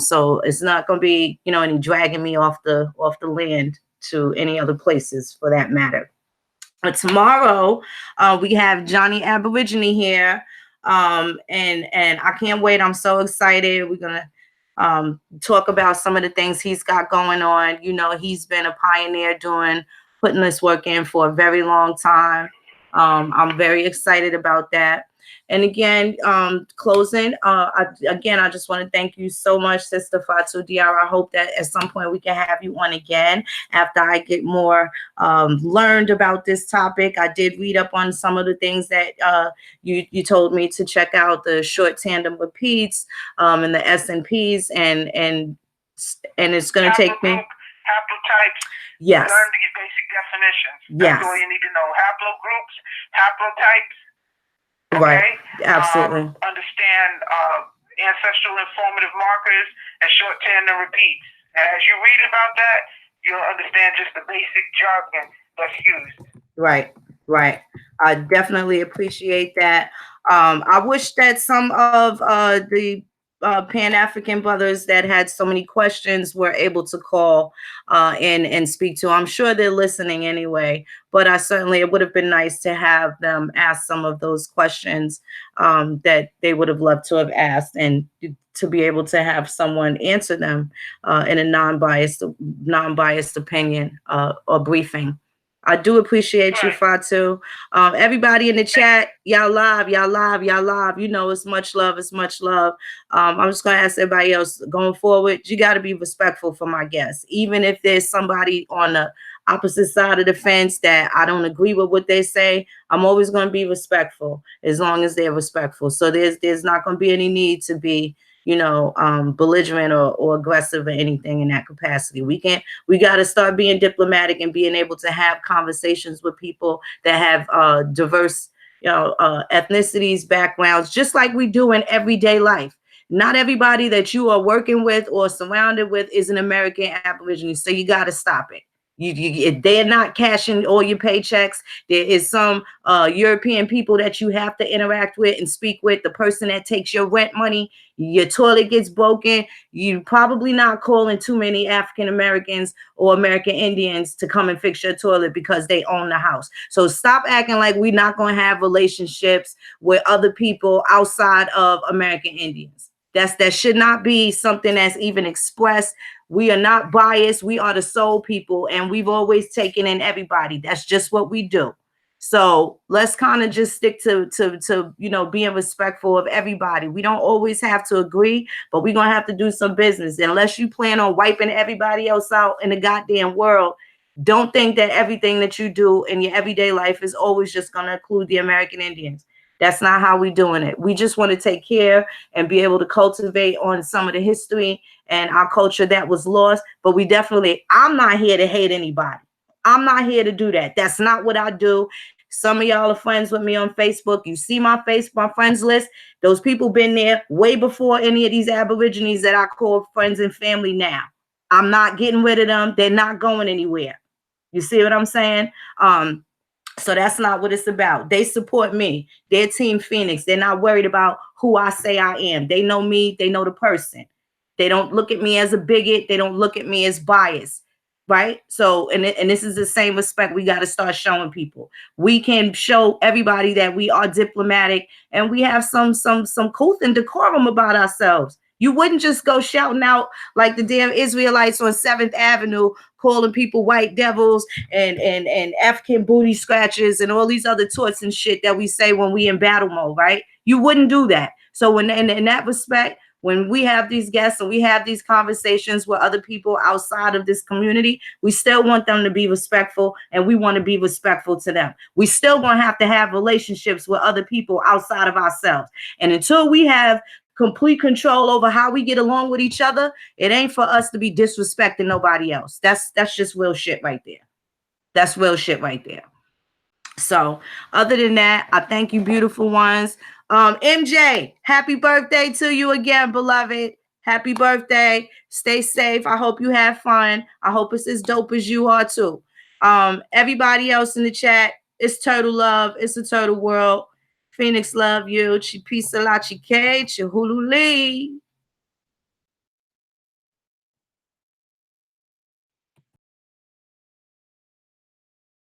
Speaker 1: So it's not going to be, any dragging me off the land to any other places for that matter. But tomorrow we have Johnny Aborigine here, and I can't wait. I'm so excited. We're gonna talk about some of the things he's got going on. He's been a pioneer putting this work in for a very long time. I'm very excited about that. And again, closing, I just want to thank you so much, Sister Fatou Diarra. I hope that at some point we can have you on again after I get more learned about this topic. I did read up on some of the things that you told me to check out, the short tandem repeats and the SNPs, and it's going to take me.
Speaker 2: Haplotypes.
Speaker 1: Yes.
Speaker 2: Learn these basic definitions.
Speaker 1: Yes.
Speaker 2: That's all you need to know. Haplogroups, haplotypes. Okay?
Speaker 1: Right. Absolutely.
Speaker 2: Understand ancestral informative markers and short tandem repeats. And as you read about that, you'll understand just the basic jargon that's used.
Speaker 1: Right. Right. I definitely appreciate that. I wish that some of the Pan-African brothers that had so many questions were able to call and speak to. I'm sure they're listening anyway, but it would have been nice to have them ask some of those questions that they would have loved to have asked, and to be able to have someone answer them in a non-biased opinion or briefing. I do appreciate you, Fatou. Everybody in the chat, y'all live. It's much love. It's much love. I'm just going to ask everybody else going forward, you got to be respectful for my guests. Even if there's somebody on the opposite side of the fence that I don't agree with what they say, I'm always going to be respectful as long as they're respectful. So there's not going to be any need to be belligerent or aggressive or anything in that capacity. We got to start being diplomatic and being able to have conversations with people that have diverse, ethnicities, backgrounds, just like we do in everyday life. Not everybody that you are working with or surrounded with is an American Aborigine. So you got to stop it. They're not cashing all your paychecks. There is some European people that you have to interact with and speak with. The person that takes your rent money, your toilet gets broken. You probably not calling too many African Americans or American Indians to come and fix your toilet because they own the house. So stop acting like we're not going to have relationships with other people outside of American Indians. That should not be something that's even expressed. We are not biased. We are the soul people, and we've always taken in everybody. That's just what we do. So let's kind of just stick to being respectful of everybody. We don't always have to agree, but we're gonna have to do some business. Unless you plan on wiping everybody else out in the goddamn world, don't think that everything that you do in your everyday life is always just gonna include the American Indians. That's not how we doing it. We just want to take care and be able to cultivate on some of the history and our culture that was lost. But we definitely, I'm not here to hate anybody. I'm not here to do that. That's not what I do. Some of y'all are friends with me on Facebook. You see my my friends list. Those people been there way before any of these Aborigines that I call friends and family now. I'm not getting rid of them. They're not going anywhere. You see what I'm saying? So that's not what it's about. They support me. They're Team Phoenix. They're not worried about who I say I am. They know me. They know the person. They don't look at me as a bigot. They don't look at me as biased. Right? So, and this is the same respect we got to start showing people. We can show everybody that we are diplomatic and we have some couth and decorum about ourselves. You wouldn't just go shouting out like the damn Israelites on 7th Avenue, calling people white devils and African booty scratchers and all these other torts and shit that we say when we in battle mode, right? You wouldn't do that. So when in that respect, when we have these guests and we have these conversations with other people outside of this community, we still want them to be respectful and we want to be respectful to them. We still going to have relationships with other people outside of ourselves. And until we have complete control over how we get along with each other, it ain't for us to be disrespecting nobody else. That's just real shit right there. That's real shit right there. So other than that, I thank you, beautiful ones. MJ, happy birthday to you again, beloved. Happy birthday. Stay safe. I hope you have fun. I hope it's as dope as you are too. Everybody else in the chat, it's turtle love. It's a turtle world. Phoenix love you. Chipisa la chike, chihululi.